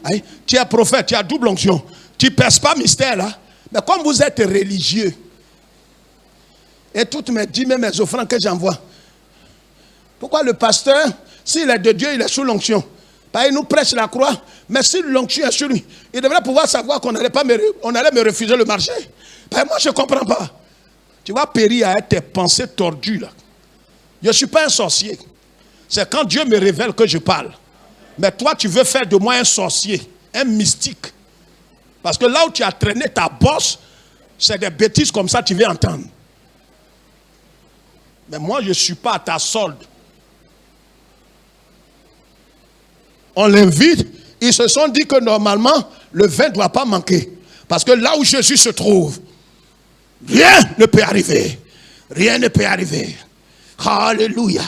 Aïe, tu es prophète, tu as double onction. Tu ne perces pas mystère là. Mais comme vous êtes religieux, et toutes mes dîmes et mes offrandes que j'envoie, pourquoi le pasteur, s'il est de Dieu, il est sous l'onction? Il nous prêche la croix, mais si l'onction est sur lui, il devrait pouvoir savoir qu'on allait me refuser le marché. Moi, je ne comprends pas. Tu vas périr à tes pensées tordues là. Je ne suis pas un sorcier. C'est quand Dieu me révèle que je parle. Mais toi, tu veux faire de moi un sorcier, un mystique. Parce que là où tu as traîné ta bosse, c'est des bêtises comme ça que tu veux entendre. Mais moi, je ne suis pas à ta solde. On l'invite. Ils se sont dit que normalement, le vin ne doit pas manquer. Parce que là où Jésus se trouve, rien ne peut arriver. Rien ne peut arriver. Alléluia.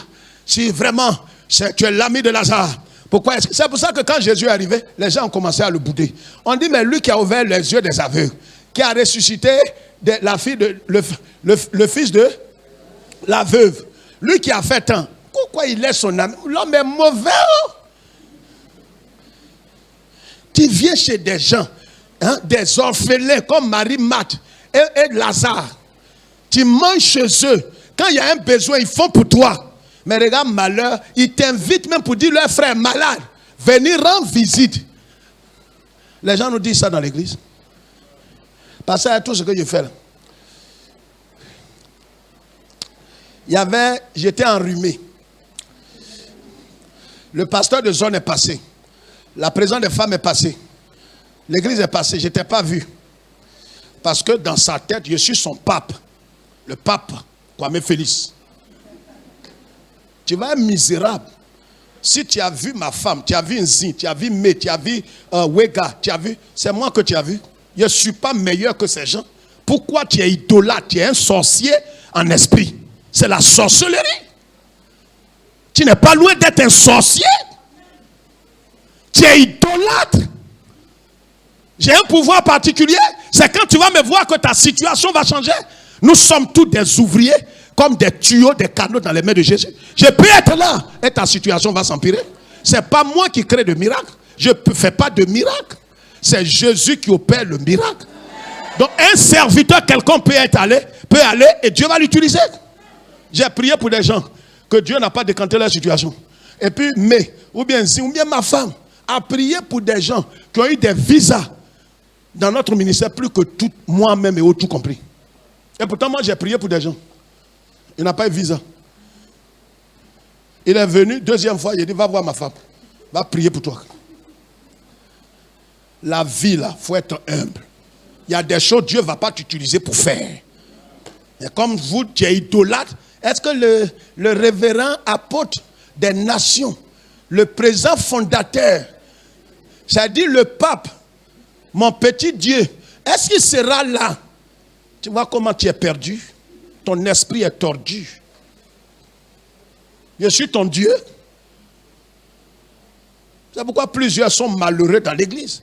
Si vraiment, tu es l'ami de Lazare. Pourquoi est-ce que c'est pour ça que quand Jésus est arrivé, les gens ont commencé à le bouder. On dit, mais lui qui a ouvert les yeux des aveugles, qui a ressuscité la fille le fils de la veuve, lui qui a fait tant, pourquoi il laisse son ami? L'homme est mauvais. Tu viens chez des gens, des orphelins comme Marie, Marthe et Lazare. Tu manges chez eux. Quand il y a un besoin, ils font pour toi. Mais regarde, malheur, ils t'invitent même pour dire leur frère malade, venir rendre visite. Les gens nous disent ça dans l'église. Parce que tout ce que je fais là. J'étais enrhumé. Le pasteur de zone est passé. La présence des femmes est passée. L'église est passée, je n'étais pas vu. Parce que dans sa tête, je suis son pape. Le pape, Kwame Félix. Tu vas être misérable. Si tu as vu ma femme, tu as vu Nzi, tu as vu Mé, tu as vu Wega, tu as vu, c'est moi que tu as vu. Je ne suis pas meilleur que ces gens. Pourquoi tu es idolâtre? Tu es un sorcier en esprit. C'est la sorcellerie. Tu n'es pas loin d'être un sorcier. Tu es idolâtre. J'ai un pouvoir particulier. C'est quand tu vas me voir que ta situation va changer. Nous sommes tous des ouvriers, comme des tuyaux, des canaux dans les mains de Jésus. Je peux être là et ta situation va s'empirer. Ce n'est pas moi qui crée de miracles. Je ne fais pas de miracles. C'est Jésus qui opère le miracle. Donc un serviteur, quelqu'un peut aller et Dieu va l'utiliser. J'ai prié pour des gens que Dieu n'a pas décanté leur situation. Et puis, ou bien ma femme a prié pour des gens qui ont eu des visas dans notre ministère plus que tout moi-même et tout compris. Et pourtant, moi, j'ai prié pour des gens. Il n'a pas eu de visa. Il est venu, deuxième fois, il a dit, va voir ma femme. Va prier pour toi. La vie, là, il faut être humble. Il y a des choses que Dieu ne va pas t'utiliser pour faire. Et comme vous, tu es idolâtre, est-ce que le révérend apôtre des nations, le président fondateur, c'est-à-dire le pape, mon petit Dieu, Est-ce qu'il sera là? Tu vois comment tu es perdu? Ton esprit est tordu. Je suis ton Dieu. C'est pourquoi plusieurs sont malheureux dans l'église.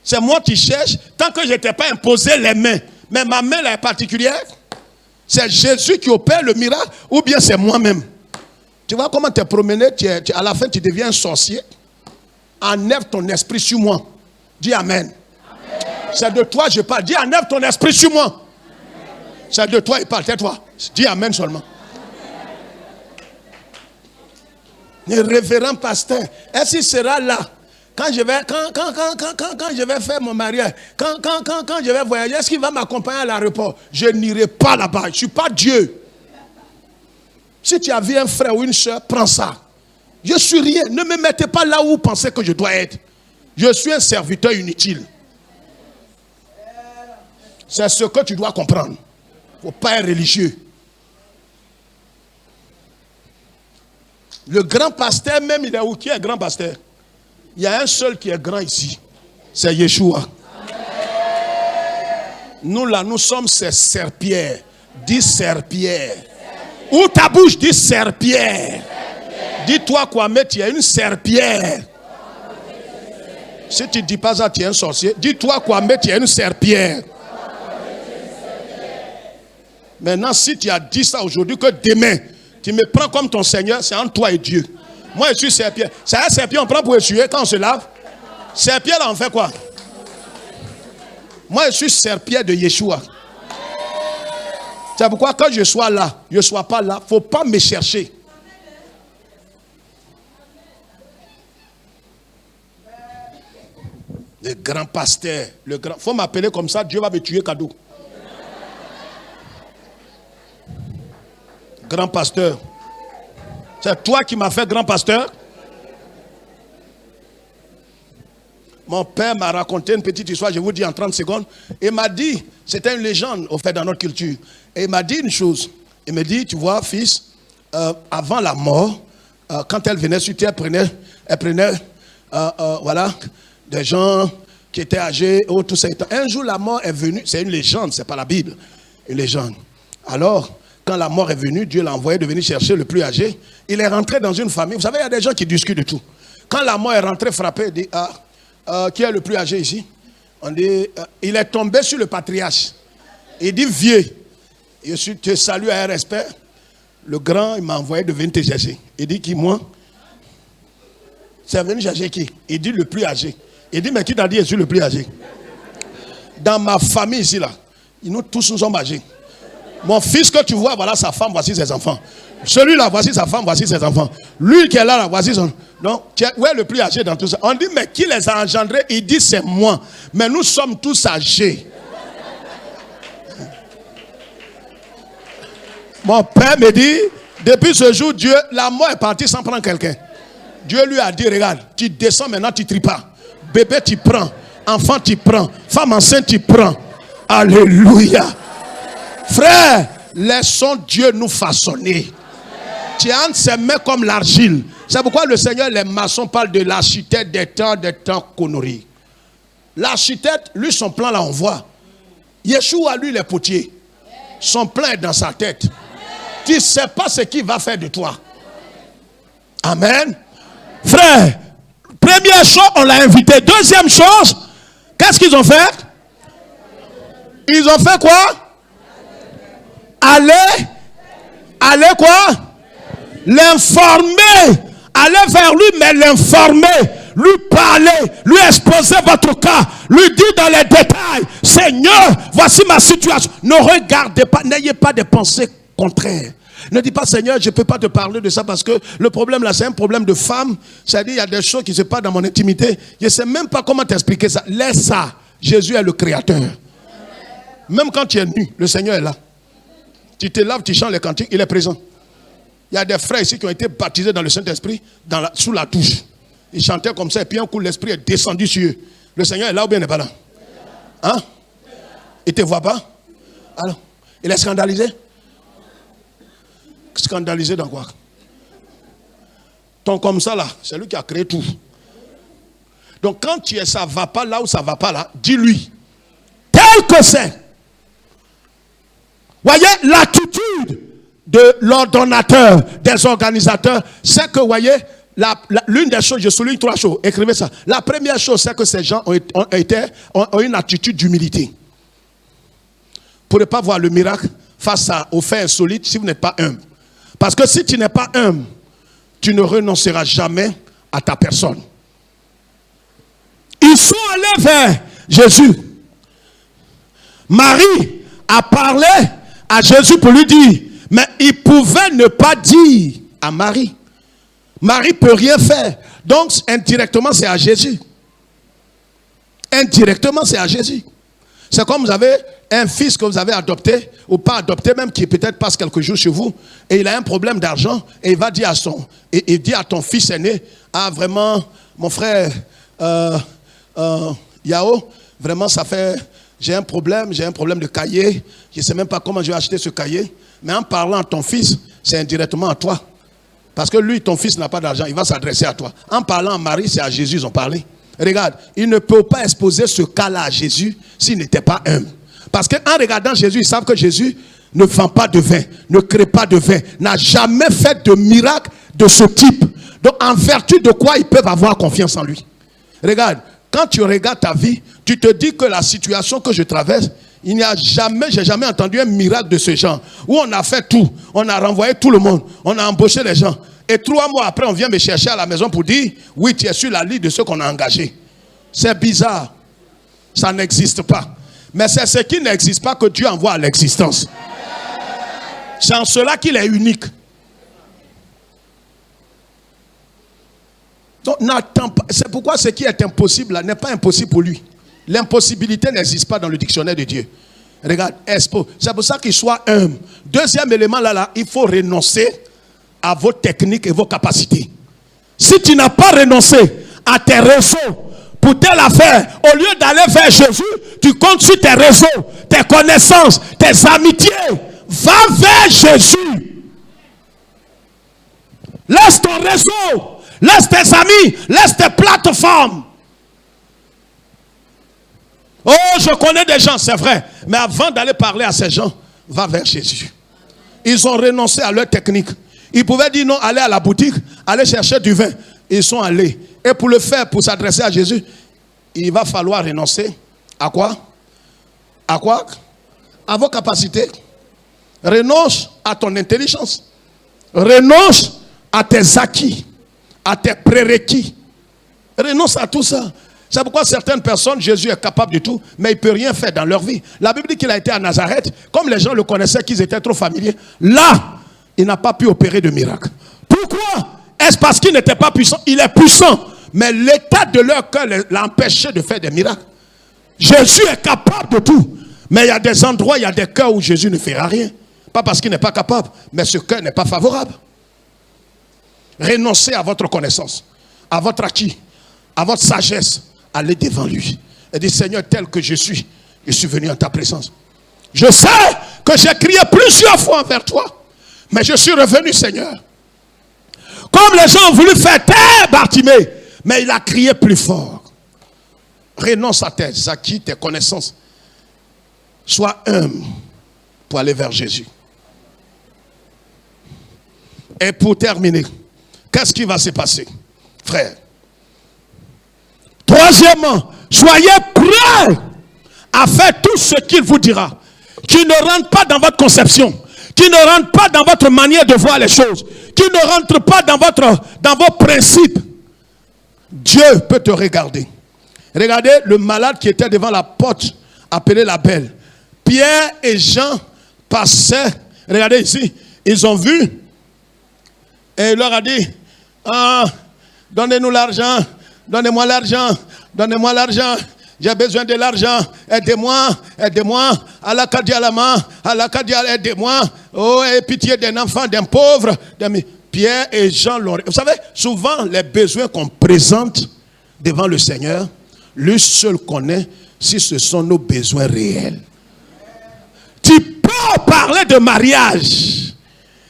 C'est moi qui cherche, tant que je ne t'ai pas imposé les mains. Mais ma main là est particulière. C'est Jésus qui opère le miracle ou bien c'est moi-même. Tu vois comment tu es promené, à la fin tu deviens un sorcier. Enlève ton esprit sur moi. Dis Amen. C'est de toi je parle. Dis enlève ton esprit sur moi. C'est de toi il parle. Tais-toi. Dis Amen seulement. Le révérend pasteur, est-ce qu'il sera là quand je vais faire mon mariage, quand je vais voyager, est-ce qu'il va m'accompagner à l'aéroport? Je n'irai pas là-bas. Je ne suis pas Dieu. Si tu as vu un frère ou une soeur, prends ça. Je suis rien. Ne me mettez pas là où vous pensez que je dois être. Je suis un serviteur inutile. C'est ce que tu dois comprendre. Il ne faut pas être religieux. Le grand pasteur, même, il est où? Qui est grand pasteur? Il y a un seul qui est grand ici. C'est Yeshua. Nous là, nous sommes ces serpillères. Dis serpillères. Ouvre ta bouche, dis serpillère. Dis-toi quoi, mais tu es une serpillère. Si tu ne dis pas ça, tu es un sorcier. Dis-toi quoi, mais tu es une serpillère. Maintenant, si tu as dit ça aujourd'hui, que demain, tu me prends comme ton Seigneur, c'est entre toi et Dieu. Moi, je suis serpillère. C'est un serpillère, on prend pour essuyer quand on se lave. Serpillère, là, on fait quoi? Moi, je suis serpillère de Yeshua. C'est pourquoi quand je sois là, je ne sois pas là, il ne faut pas me chercher. Le grand pasteur, il faut m'appeler comme ça, Dieu va me tuer cadeau. Grand pasteur. C'est toi qui m'as fait grand pasteur? Mon père m'a raconté une petite histoire, je vous dis en 30 secondes. Il m'a dit, c'était une légende au fait dans notre culture. Et il m'a dit une chose. Il me dit, tu vois, fils, avant la mort, quand elle venait sur terre, elle prenait voilà, des gens qui étaient âgés, tout ça. Un jour, la mort est venue. C'est une légende, c'est pas la Bible. Une légende. Alors, quand la mort est venue, Dieu l'a envoyé de venir chercher le plus âgé. Il est rentré dans une famille. Vous savez, il y a des gens qui discutent de tout. Quand la mort est rentrée, frappée, il dit, qui est le plus âgé ici? On dit, il est tombé sur le patriarche. Il dit, vieux, je te salue à un respect. Le grand, il m'a envoyé de venir te chercher. Il dit, qui, moi? C'est venu chercher qui? Il dit, le plus âgé. Il dit, mais qui t'a dit, je suis le plus âgé? Dans ma famille ici, là, nous tous nous sommes âgés. Mon fils que tu vois, voilà sa femme, voici ses enfants. Celui-là, voici sa femme, voici ses enfants. Lui qui est là, voici son... Donc, où est le plus âgé dans tout ça? On dit, mais qui les a engendrés? Il dit, c'est moi. Mais nous sommes tous âgés. Mon père me dit, depuis ce jour, Dieu, la mort est partie sans prendre quelqu'un. Dieu lui a dit, regarde, tu descends maintenant, tu tries pas. Bébé, tu prends. Enfant, tu prends. Femme enceinte, tu prends. Alléluia. Frère, laissons Dieu nous façonner. Tu as entre ses mains comme l'argile. C'est pourquoi le Seigneur, les maçons parlent de l'architecte des temps conneries. L'architecte, lui, son plan là, on voit. Yeshua, lui, les potiers. Son plan est dans sa tête. Tu ne sais pas ce qu'il va faire de toi. Amen. Frère, première chose, on l'a invité. Deuxième chose, qu'est-ce qu'ils ont fait? Ils ont fait quoi? Aller quoi? L'informer. Aller vers lui, mais l'informer. Lui parler, lui exposer votre cas, lui dire dans les détails, Seigneur, voici ma situation. Ne regardez pas, n'ayez pas de pensées contraires. Ne dis pas, Seigneur, je ne peux pas te parler de ça parce que le problème là, c'est un problème de femme. C'est-à-dire, il y a des choses qui se passent dans mon intimité. Je ne sais même pas comment t'expliquer ça. Laisse ça. Jésus est le créateur. Même quand tu es nu, le Seigneur est là. Tu te laves, tu chantes les cantiques, il est présent. Il y a des frères ici qui ont été baptisés dans le Saint-Esprit, sous la douche. Ils chantaient comme ça, et puis un coup, l'Esprit est descendu sur eux. Le Seigneur est là ou bien il n'est pas là? Hein? Il ne te voit pas? Alors, il est scandalisé? Scandalisé dans quoi? Ton comme ça là, c'est lui qui a créé tout. Donc quand tu es, ça ne va pas là ou ça ne va pas là, dis-lui. Tel tel que c'est. Voyez, l'attitude de l'ordonnateur, des organisateurs, c'est que, voyez, l'une des choses, je souligne 3 choses, écrivez ça. La première chose, c'est que ces gens ont une attitude d'humilité. Pour ne pas voir le miracle face aux faits insolites si vous n'êtes pas humble. Parce que si tu n'es pas humble, tu ne renonceras jamais à ta personne. Ils sont allés vers Jésus. Marie a parlé à Jésus pour lui dire, mais il pouvait ne pas dire à Marie. Marie ne peut rien faire. Donc, indirectement, c'est à Jésus. Indirectement, c'est à Jésus. C'est comme vous avez un fils que vous avez adopté, ou pas adopté, même qui peut-être passe quelques jours chez vous, et il a un problème d'argent, et il va dire à ton fils aîné, ah vraiment, mon frère Yao, vraiment ça fait, j'ai un problème de cahier, je ne sais même pas comment je vais acheter ce cahier, mais en parlant à ton fils, c'est indirectement à toi. Parce que lui, ton fils n'a pas d'argent, il va s'adresser à toi. En parlant à Marie, c'est à Jésus, ils ont parlé. Regarde, il ne peut pas exposer ce cas-là à Jésus s'il n'était pas humble. Parce qu'en regardant Jésus, ils savent que Jésus ne vend pas de vin, ne crée pas de vin, n'a jamais fait de miracle de ce type. Donc, en vertu de quoi ils peuvent avoir confiance en lui. Regarde, quand tu regardes ta vie, tu te dis que la situation que je traverse, j'ai jamais entendu un miracle de ce genre. Où on a fait tout, on a renvoyé tout le monde, on a embauché les gens. Et 3 mois après, on vient me chercher à la maison pour dire, oui, tu es sur la liste de ceux qu'on a engagés. C'est bizarre. Ça n'existe pas. Mais c'est ce qui n'existe pas que Dieu envoie à l'existence. C'est en cela qu'il est unique. Donc, n'attends pas. C'est pourquoi ce qui est impossible là n'est pas impossible pour lui. L'impossibilité n'existe pas dans le dictionnaire de Dieu. Regarde, c'est pour ça qu'il soit humble. Deuxième élément là, il faut renoncer à vos techniques et vos capacités. Si tu n'as pas renoncé à tes réseaux pour telle affaire, au lieu d'aller vers Jésus, tu comptes sur tes réseaux, tes connaissances, tes amitiés. Va vers Jésus. Laisse ton réseau, laisse tes amis, laisse tes plateformes. Oh, je connais des gens, c'est vrai. Mais avant d'aller parler à ces gens, va vers Jésus. Ils ont renoncé à leur technique. Ils pouvaient dire non, aller à la boutique, aller chercher du vin. Ils sont allés. Et pour le faire, pour s'adresser à Jésus, il va falloir renoncer à quoi? À quoi? À vos capacités. Renonce à ton intelligence. Renonce à tes acquis, à tes prérequis. Renonce à tout ça. C'est pourquoi certaines personnes, Jésus est capable de tout, mais il ne peut rien faire dans leur vie. La Bible dit qu'il a été à Nazareth, comme les gens le connaissaient, qu'ils étaient trop familiers. Là, il n'a pas pu opérer de miracle. Pourquoi? Est-ce parce qu'il n'était pas puissant? Il est puissant, mais l'état de leur cœur l'a empêché de faire des miracles. Jésus est capable de tout, mais il y a des endroits, il y a des cœurs où Jésus ne fera rien. Pas parce qu'il n'est pas capable, mais ce cœur n'est pas favorable. Renoncez à votre connaissance, à votre acquis, à votre sagesse. Allez devant lui et dites, Seigneur, tel que je suis venu en ta présence. Je sais que j'ai crié plusieurs fois envers toi, mais je suis revenu, Seigneur. Comme les gens ont voulu faire taire Bartimée, mais il a crié plus fort. Renonce à tes acquis, tes connaissances. Sois humble pour aller vers Jésus. Et pour terminer, qu'est-ce qui va se passer, frère? Troisièmement, soyez prêts à faire tout ce qu'il vous dira, qui ne rentre pas dans votre conception, qui ne rentre pas dans votre manière de voir les choses, qui ne rentre pas dans vos principes. Dieu peut te regarder. Regardez le malade qui était devant la porte, appelé la Belle. Pierre et Jean passaient. Regardez ici, ils ont vu. Et il leur a dit, ah, donnez-nous l'argent. Donnez-moi l'argent, donnez-moi l'argent, j'ai besoin de l'argent, aidez-moi, aidez-moi, aidez-moi, oh, aie pitié d'un enfant, d'un pauvre. Pierre et Jean l'ont. Vous savez, souvent les besoins qu'on présente devant le Seigneur, lui seul connaît si ce sont nos besoins réels. Tu peux parler de mariage,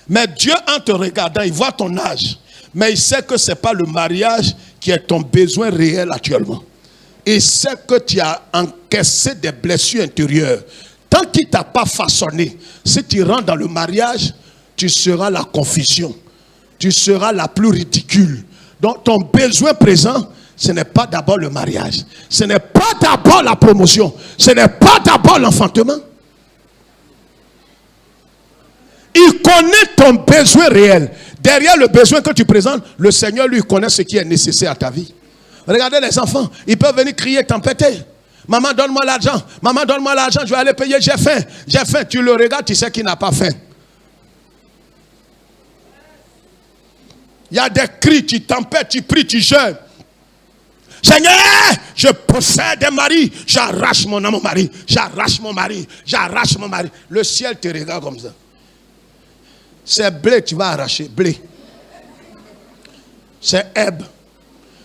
mais Dieu en te regardant, il voit ton âge, mais il sait que ce n'est pas le mariage qui est ton besoin réel actuellement. il sait que tu as encaissé des blessures intérieures. Tant qu'il ne t'a pas façonné, si tu rentres dans le mariage, tu seras la confusion. Tu seras la plus ridicule. Donc ton besoin présent, ce n'est pas d'abord le mariage. Ce n'est pas d'abord la promotion. Ce n'est pas d'abord l'enfantement. Il connaît ton besoin réel. Derrière le besoin que tu présentes, le Seigneur lui connaît ce qui est nécessaire à ta vie. Regardez les enfants, ils peuvent venir crier, tempêter. Maman, donne-moi l'argent. Maman, donne-moi l'argent, je vais aller payer, j'ai faim. J'ai faim. Tu le regardes, tu sais qu'il n'a pas faim. Il y a des cris, tu tempêtes, tu pries, tu jeûnes. Seigneur, je possède un mari, j'arrache mon mari, j'arrache mon mari, j'arrache mon mari. Le ciel te regarde comme ça. C'est blé, tu vas arracher, blé. C'est herbe,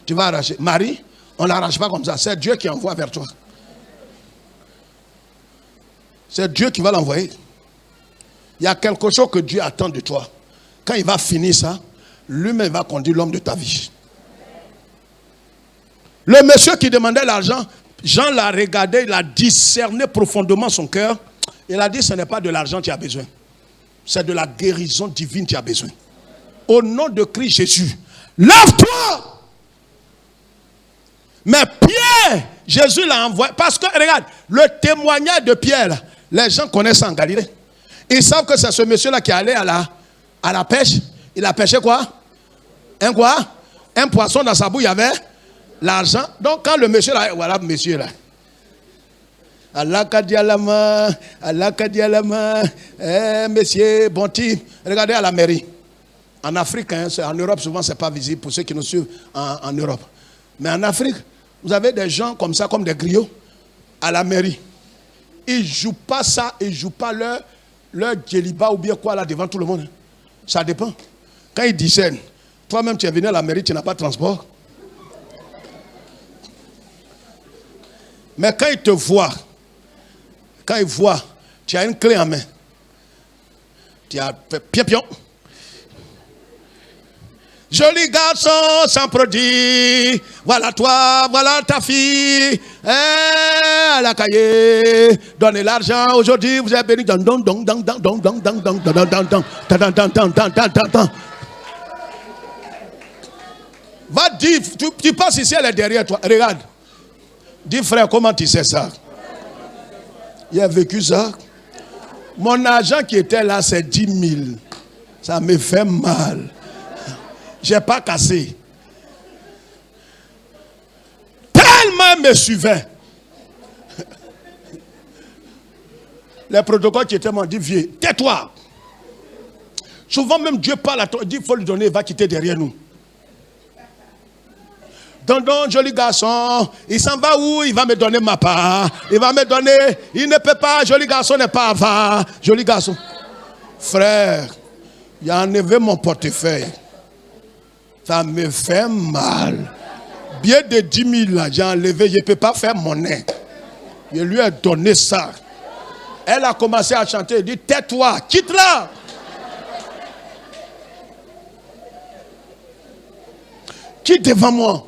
tu vas arracher. Marie, on ne l'arrache pas comme ça, c'est Dieu qui envoie vers toi. C'est Dieu qui va l'envoyer. Il y a quelque chose que Dieu attend de toi. Quand il va finir ça, lui-même va conduire l'homme de ta vie. Le monsieur qui demandait l'argent, Jean l'a regardé, il a discerné profondément son cœur. Il a dit, ce n'est pas de l'argent que tu as besoin. C'est de la guérison divine que tu as besoin. Au nom de Christ Jésus, lève-toi. Mais Pierre, Jésus l'a envoyé. Parce que, regarde, le témoignage de Pierre, là, les gens connaissent ça en Galilée. Ils savent que c'est ce monsieur-là qui est allé à la pêche. Il a pêché quoi? Un poisson dans sa bouche, il y avait l'argent. Donc quand le monsieur là, voilà monsieur là. Allah kadialama, monsieur, bon type. Regardez à la mairie. En Afrique, hein, en Europe, souvent c'est pas visible pour ceux qui nous suivent en Europe. Mais en Afrique, vous avez des gens comme ça, comme des griots, à la mairie. Ils ne jouent pas ça, ils ne jouent pas leur djeliba ou bien quoi là devant tout le monde. Ça dépend. Quand ils discernent, toi-même tu es venu à la mairie, tu n'as pas de transport. Mais quand ils te voient, tu as une clé en main. Tu as fait pion. Joli garçon sans produit, voilà toi, voilà ta fille, à la cahier, donnez l'argent, aujourd'hui vous êtes béni. Va dire, tu passes ici, elle est derrière toi, regarde. Dis frère, comment tu sais ça? Il a vécu ça. Mon argent qui était là, c'est 10 000. Ça me fait mal. Je n'ai pas cassé. Tellement il me suivait. Les protocoles qui étaient m'ont dit, viens, tais-toi. Souvent même Dieu parle à toi, il dit, il faut lui donner, il va quitter derrière nous. Donc, joli garçon, il s'en va où? Il va me donner ma part. Il va me donner, il ne peut pas, joli garçon n'est pas avare. Joli garçon. Frère, il a enlevé mon portefeuille. Ça me fait mal. Bien de 10 000 là, j'ai enlevé, je ne peux pas faire monnaie. Je lui ai donné ça. Elle a commencé à chanter, elle dit, tais-toi, quitte-la. Quitte devant moi.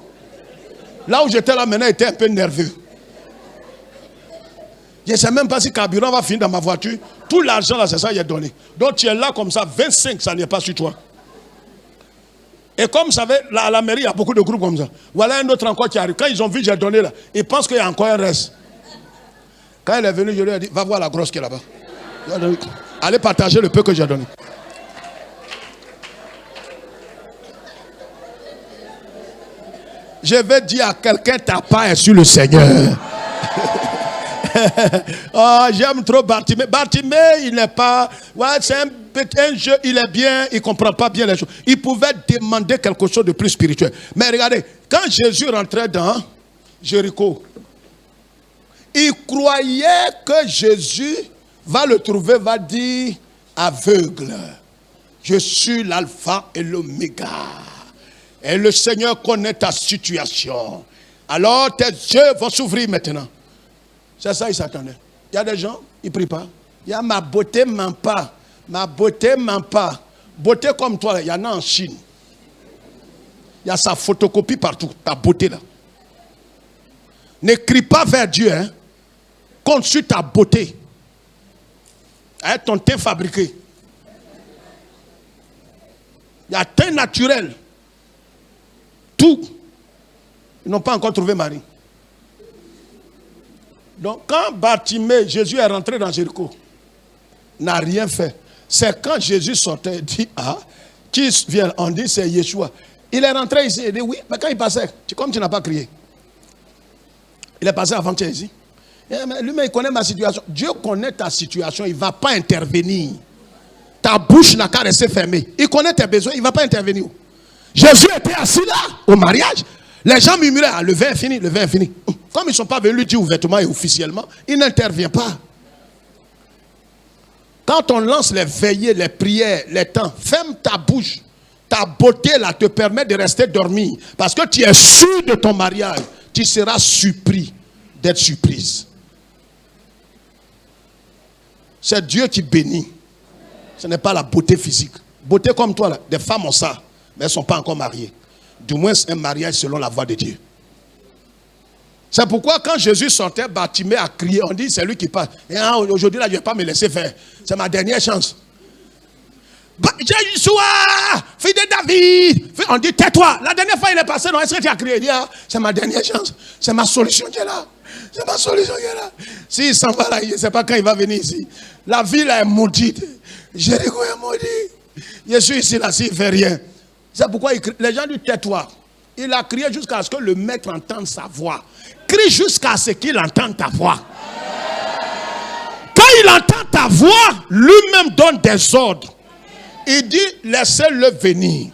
Là où j'étais là, maintenant, j'étais un peu nerveux. Je ne sais même pas si le carburant va finir dans ma voiture. Tout l'argent là, c'est ça qu'il a donné. Donc tu es là comme ça, 25, ça n'est pas sur toi. Et comme vous savez, à la mairie, il y a beaucoup de groupes comme ça. Voilà un autre encore qui arrive. Quand ils ont vu que j'ai donné là, ils pensent qu'il y a encore un reste. Quand elle est venue, je lui ai dit, va voir la grosse qui est là-bas. Allez partager le peu que j'ai donné. Je vais dire à quelqu'un, ta part est sur le Seigneur. Oh, j'aime trop Bartimée. Bartimée, il n'est pas... Ouais, c'est un jeu, il est bien, il ne comprend pas bien les choses. Il pouvait demander quelque chose de plus spirituel. Mais regardez, quand Jésus rentrait dans Jéricho, il croyait que Jésus va le trouver, va dire, aveugle, je suis l'alpha et l'oméga. Et le Seigneur connaît ta situation. Alors tes yeux vont s'ouvrir maintenant. C'est ça, il s'attendait. Il y a des gens, ils ne prient pas. Il y a ma beauté ne ment pas. Ma beauté ne ment pas. Beauté comme toi, il y en a en Chine. Il y a sa photocopie partout, ta beauté là. Ne crie pas vers Dieu, hein, compte sur ta beauté. Avec ton teint fabriqué. Il y a teint naturel. Tout. Ils n'ont pas encore trouvé Marie. Donc quand Bartimée, Jésus est rentré dans Jéricho, n'a rien fait. C'est quand Jésus sortait, il dit, ah, qui vient? On dit c'est Yeshua. Il est rentré ici, il dit oui, mais quand il passait, comme tu n'as pas crié. Il est passé avant que tu es ici. Lui-même, il connaît ma situation. Dieu connaît ta situation, il ne va pas intervenir. Ta bouche n'a qu'à rester fermée. Il connaît tes besoins, il ne va pas intervenir. Jésus était assis là, au mariage. Les gens murmuraient, ah, le vin est fini, le vin est fini. Comme ils ne sont pas venus lui dire ouvertement et officiellement, il n'intervient pas. Quand on lance les veillées, les prières, les temps, ferme ta bouche. Ta beauté là te permet de rester dormi. Parce que tu es sûr de ton mariage. Tu seras surpris d'être surprise. C'est Dieu qui bénit. Ce n'est pas la beauté physique. Beauté comme toi là, des femmes ont ça, mais elles ne sont pas encore mariées. Du moins un mariage selon la voie de Dieu. C'est pourquoi quand Jésus sortait, Bartimée a crié. On dit c'est lui qui passe. Et aujourd'hui là, je ne vais pas me laisser faire. C'est ma dernière chance. Yeshua, fille de David. On dit tais-toi. La dernière fois il est passé, non, est-ce que tu as crié? Il dit ah, c'est ma dernière chance. C'est ma solution qui est là. C'est ma solution qui est là. S'il s'en va là, je ne sais pas quand il va venir ici. La ville est maudite. Jéricho est maudit. Je suis ici là, s'il ne fait rien. C'est pourquoi il crie. Les gens disent tais-toi. Il a crié jusqu'à ce que le maître entende sa voix. Crie jusqu'à ce qu'il entende ta voix. Quand il entend ta voix, lui-même donne des ordres. Il dit, laissez-le venir.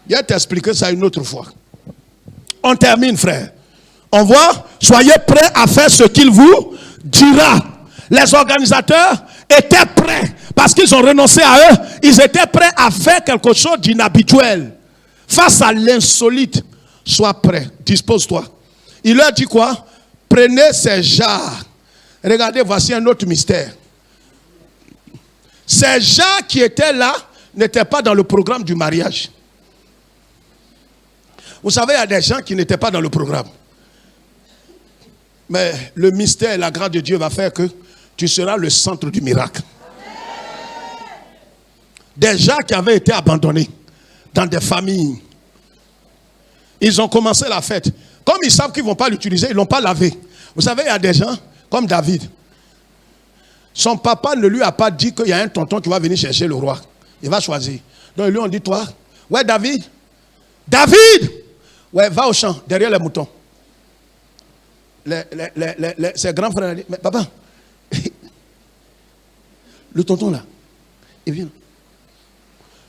Je vais t'expliquer ça une autre fois. On termine, frère. On voit, soyez prêts à faire ce qu'il vous dira. Les organisateurs étaient prêts. Parce qu'ils ont renoncé à eux, ils étaient prêts à faire quelque chose d'inhabituel. Face à l'insolite, sois prêt, dispose-toi. Il leur dit quoi? Prenez ces jarres. Regardez, voici un autre mystère. Ces jarres qui étaient là n'étaient pas dans le programme du mariage. Vous savez, il y a des gens qui n'étaient pas dans le programme. Mais le mystère et la grâce de Dieu va faire que tu seras le centre du miracle. Des gens qui avaient été abandonnés dans des familles. Ils ont commencé la fête. Comme ils savent qu'ils ne vont pas l'utiliser, ils ne l'ont pas lavé. Vous savez, il y a des gens comme David. Son papa ne lui a pas dit qu'il y a un tonton qui va venir chercher le roi. Il va choisir. Donc lui on dit, toi, ouais David, David, ouais va au champ, derrière les moutons. Ses grands frères ont dit, mais papa, le tonton là, il vient.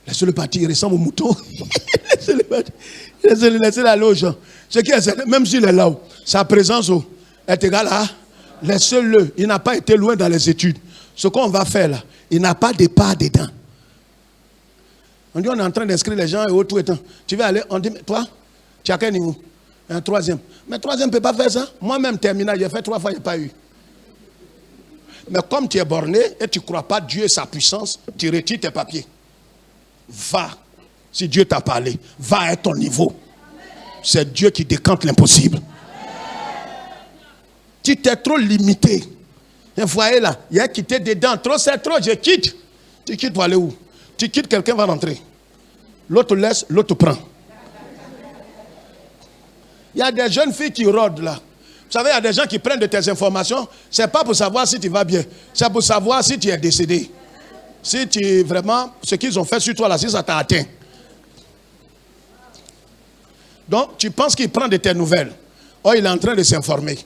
Laissez-le partir, il ressemble au mouton. Laissez-le partir. Laissez-le aller aux gens. Ce qui est, même s'il est là-haut, sa présence est égale à... Laissez-le. Il n'a pas été loin dans les études. Ce qu'on va faire là, il n'a pas de part dedans. On dit on est en train d'inscrire les gens et autres. Tu vas aller, on dit, toi, tu as quel niveau? Un troisième. Mais troisième ne peut pas faire ça. Moi-même, terminal, j'ai fait 3 fois, il n'y a pas eu. Mais comme tu es borné et tu ne crois pas Dieu et sa puissance, tu retires tes papiers. Va, si Dieu t'a parlé, va à ton niveau. C'est Dieu qui décante l'impossible. Tu t'es trop limité. Un foyer là, il a quitté dedans. Trop, c'est trop, je quitte. Tu quittes pour aller où? Tu quittes, quelqu'un va rentrer. L'autre laisse, l'autre prend. Il y a des jeunes filles qui rôdent là. Vous savez, il y a des gens qui prennent de tes informations. Ce n'est pas pour savoir si tu vas bien. C'est pour savoir si tu es décédé. Si tu vraiment, ce qu'ils ont fait sur toi là, si ça t'a atteint. Donc, tu penses qu'il prend de tes nouvelles. Oh, il est en train de s'informer.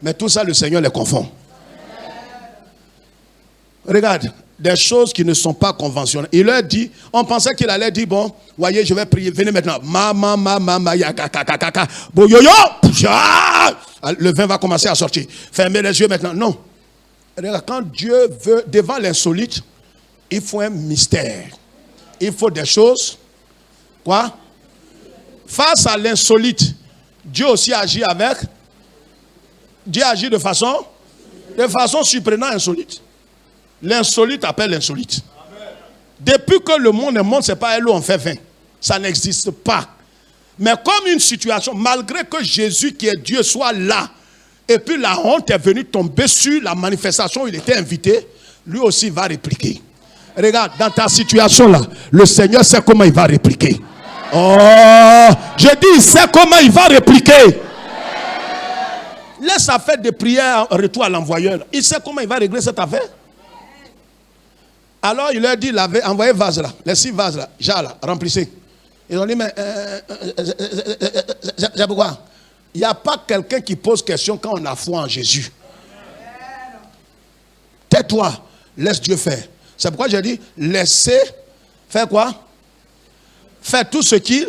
Mais tout ça, le Seigneur les confond. Regarde, des choses qui ne sont pas conventionnelles. Il leur dit, on pensait qu'il allait dire, bon, voyez, je vais prier, venez maintenant. Le vin va commencer à sortir. Fermez les yeux maintenant. Non. Regarde, quand Dieu veut, devant l'insolite, il faut un mystère. Il faut des choses. Quoi? Face à l'insolite, Dieu aussi agit avec. Dieu agit de façon surprenante, insolite. L'insolite appelle l'insolite. Depuis que le monde est monde, ce n'est pas elle où on fait vin. Ça n'existe pas. Mais comme une situation, malgré que Jésus qui est Dieu soit là, et puis la honte est venue tomber sur la manifestation où il était invité, lui aussi va répliquer. Regarde, dans ta situation là, le Seigneur sait comment il va répliquer. Oh, je dis, il sait comment il va répliquer. Laisse affaire de prière en retour à l'envoyeur. Il sait comment il va régler cette affaire. Alors il leur dit, envoyez vase là, les 6 vases là, jarre là, remplissez. Ils ont dit, mais c'est pourquoi? Il n'y a pas quelqu'un qui pose question quand on a foi en Jésus. Tais-toi, laisse Dieu faire. C'est pourquoi j'ai dit, laissez faire quoi? Faire tout ce qu'il.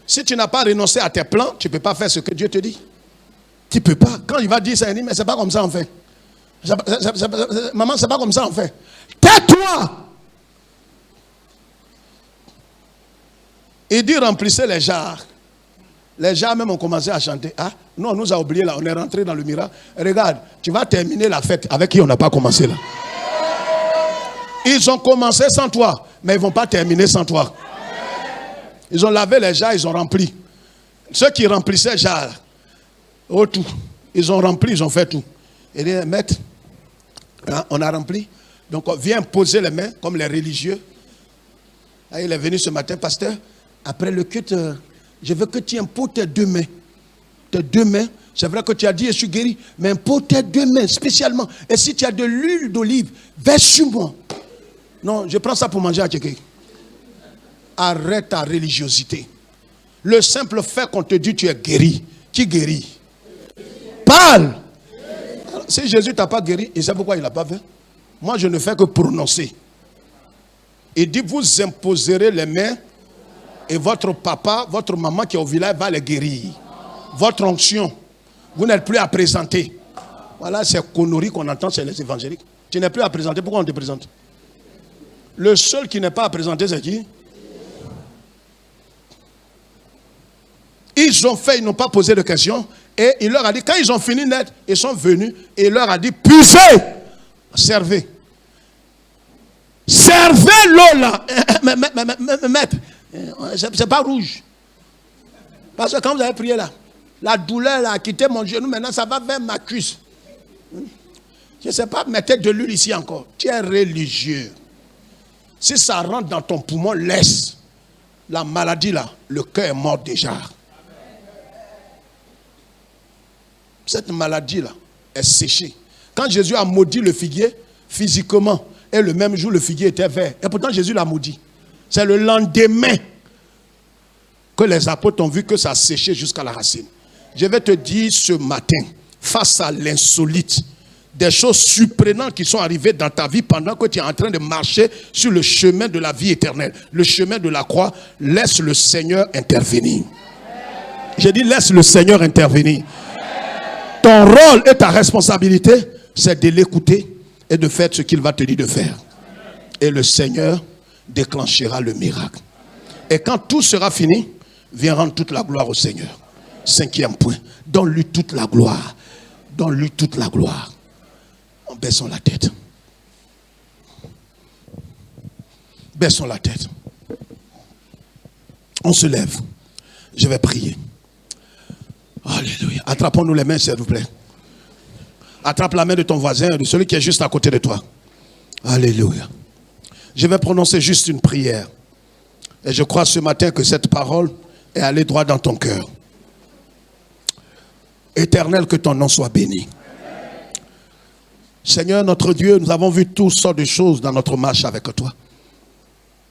Si tu n'as pas renoncé à tes plans, tu ne peux pas faire ce que Dieu te dit. Tu ne peux pas. Quand il va dire ça, il dit, mais c'est pas comme ça on fait. Maman, c'est pas comme ça on fait. Tais-toi! Il dit, remplissez les jarres. Les gens même ont commencé à chanter. Ah, non, on nous a oublié là, on est rentré dans le miracle. Regarde, tu vas terminer la fête avec qui on n'a pas commencé là. Ils ont commencé sans toi, mais ils ne vont pas terminer sans toi. Ils ont lavé les jarres, ils ont rempli. Ceux qui remplissaient les jarres, oh tout, ils ont rempli, ils ont fait tout. Et dit, maître, hein, on a rempli. Donc on vient poser les mains comme les religieux. Ah, il est venu ce matin, pasteur, après le culte. Je veux que tu imposes tes 2 mains. Tes 2 mains. C'est vrai que tu as dit, je suis guéri. Mais impose tes 2 mains spécialement. Et si tu as de l'huile d'olive, verse sur moi. Non, je prends ça pour manger à quelqu'un. Arrête ta religiosité. Le simple fait qu'on te dit tu es guéri. Qui guérit? Parle. Alors, si Jésus ne t'a pas guéri, il sait pourquoi il ne l'a pas fait. Moi, je ne fais que prononcer. Il dit, vous imposerez les mains. Et votre papa, votre maman qui est au village va les guérir. Votre onction, vous n'êtes plus à présenter. Voilà ces conneries qu'on entend chez les évangéliques. Tu n'es plus à présenter, pourquoi on te présente? Le seul qui n'est pas à présenter, c'est qui? Ils ont fait, ils n'ont pas posé de questions. Et il leur a dit, quand ils ont fini net, ils sont venus et il leur a dit, puisez, servez. Servez l'eau là. Maître. C'est pas rouge. Parce que quand vous avez prié là, la douleur a quitté mon genou, maintenant ça va vers ma cuisse. Je ne sais pas, mettez de l'huile ici encore. Tu es religieux. Si ça rentre dans ton poumon, laisse. La maladie là, le cœur est mort déjà. Cette maladie là est séchée. Quand Jésus a maudit le figuier, physiquement, et le même jour le figuier était vert. Et pourtant Jésus l'a maudit. C'est le lendemain que les apôtres ont vu que ça séchait jusqu'à la racine. Je vais te dire ce matin, face à l'insolite, des choses surprenantes qui sont arrivées dans ta vie pendant que tu es en train de marcher sur le chemin de la vie éternelle, le chemin de la croix, laisse le Seigneur intervenir. J'ai dit laisse le Seigneur intervenir. Ton rôle et ta responsabilité, c'est de l'écouter et de faire ce qu'il va te dire de faire. Et le Seigneur déclenchera le miracle. Et quand tout sera fini, viens rendre toute la gloire au Seigneur. 5e point, donne-lui toute la gloire. Donne-lui toute la gloire. En baissant la tête. Baissons la tête. On se lève. Je vais prier. Alléluia. Attrapons-nous les mains, s'il vous plaît. Attrape la main de ton voisin, de celui qui est juste à côté de toi. Alléluia. Je vais prononcer juste une prière. Et je crois ce matin que cette parole est allée droit dans ton cœur. Éternel, que ton nom soit béni. Seigneur notre Dieu, nous avons vu toutes sortes de choses dans notre marche avec toi.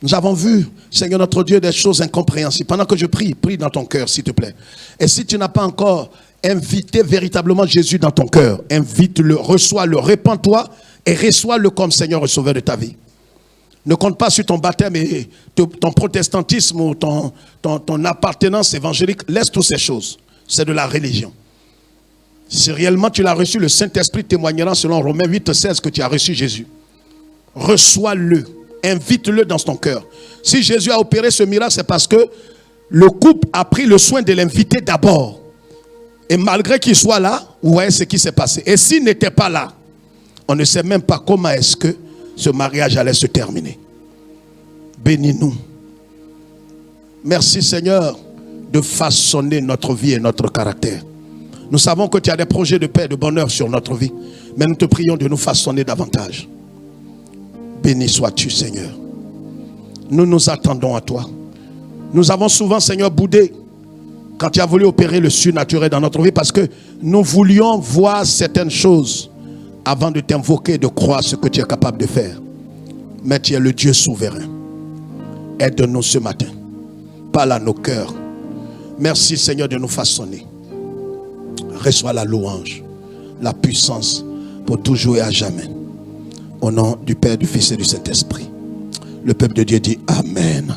Nous avons vu, Seigneur notre Dieu, des choses incompréhensibles. Pendant que je prie, prie dans ton cœur, s'il te plaît. Et si tu n'as pas encore invité véritablement Jésus dans ton cœur, invite-le, reçois-le, répands-toi et reçois-le comme Seigneur et Sauveur de ta vie. Ne compte pas sur ton baptême et ton protestantisme ou ton appartenance évangélique. Laisse toutes ces choses. C'est de la religion. Si réellement tu l'as reçu, le Saint-Esprit témoignera selon Romains 8,16 que tu as reçu Jésus. Reçois-le. Invite-le dans ton cœur. Si Jésus a opéré ce miracle, c'est parce que le couple a pris le soin de l'inviter d'abord. Et malgré qu'il soit là, vous voyez ce qui s'est passé. Et s'il n'était pas là, on ne sait même pas comment est-ce que ce mariage allait se terminer. Bénis-nous. Merci Seigneur de façonner notre vie et notre caractère. Nous savons que tu as des projets de paix et de bonheur sur notre vie. Mais nous te prions de nous façonner davantage. Béni sois-tu Seigneur. Nous nous attendons à toi. Nous avons souvent Seigneur boudé quand tu as voulu opérer le surnaturel dans notre vie parce que nous voulions voir certaines choses avant de t'invoquer et de croire ce que tu es capable de faire. Mais tu es le Dieu souverain. Aide-nous ce matin. Parle à nos cœurs. Merci Seigneur de nous façonner. Reçois la louange, la puissance pour toujours et à jamais. Au nom du Père, du Fils et du Saint-Esprit. Le peuple de Dieu dit Amen.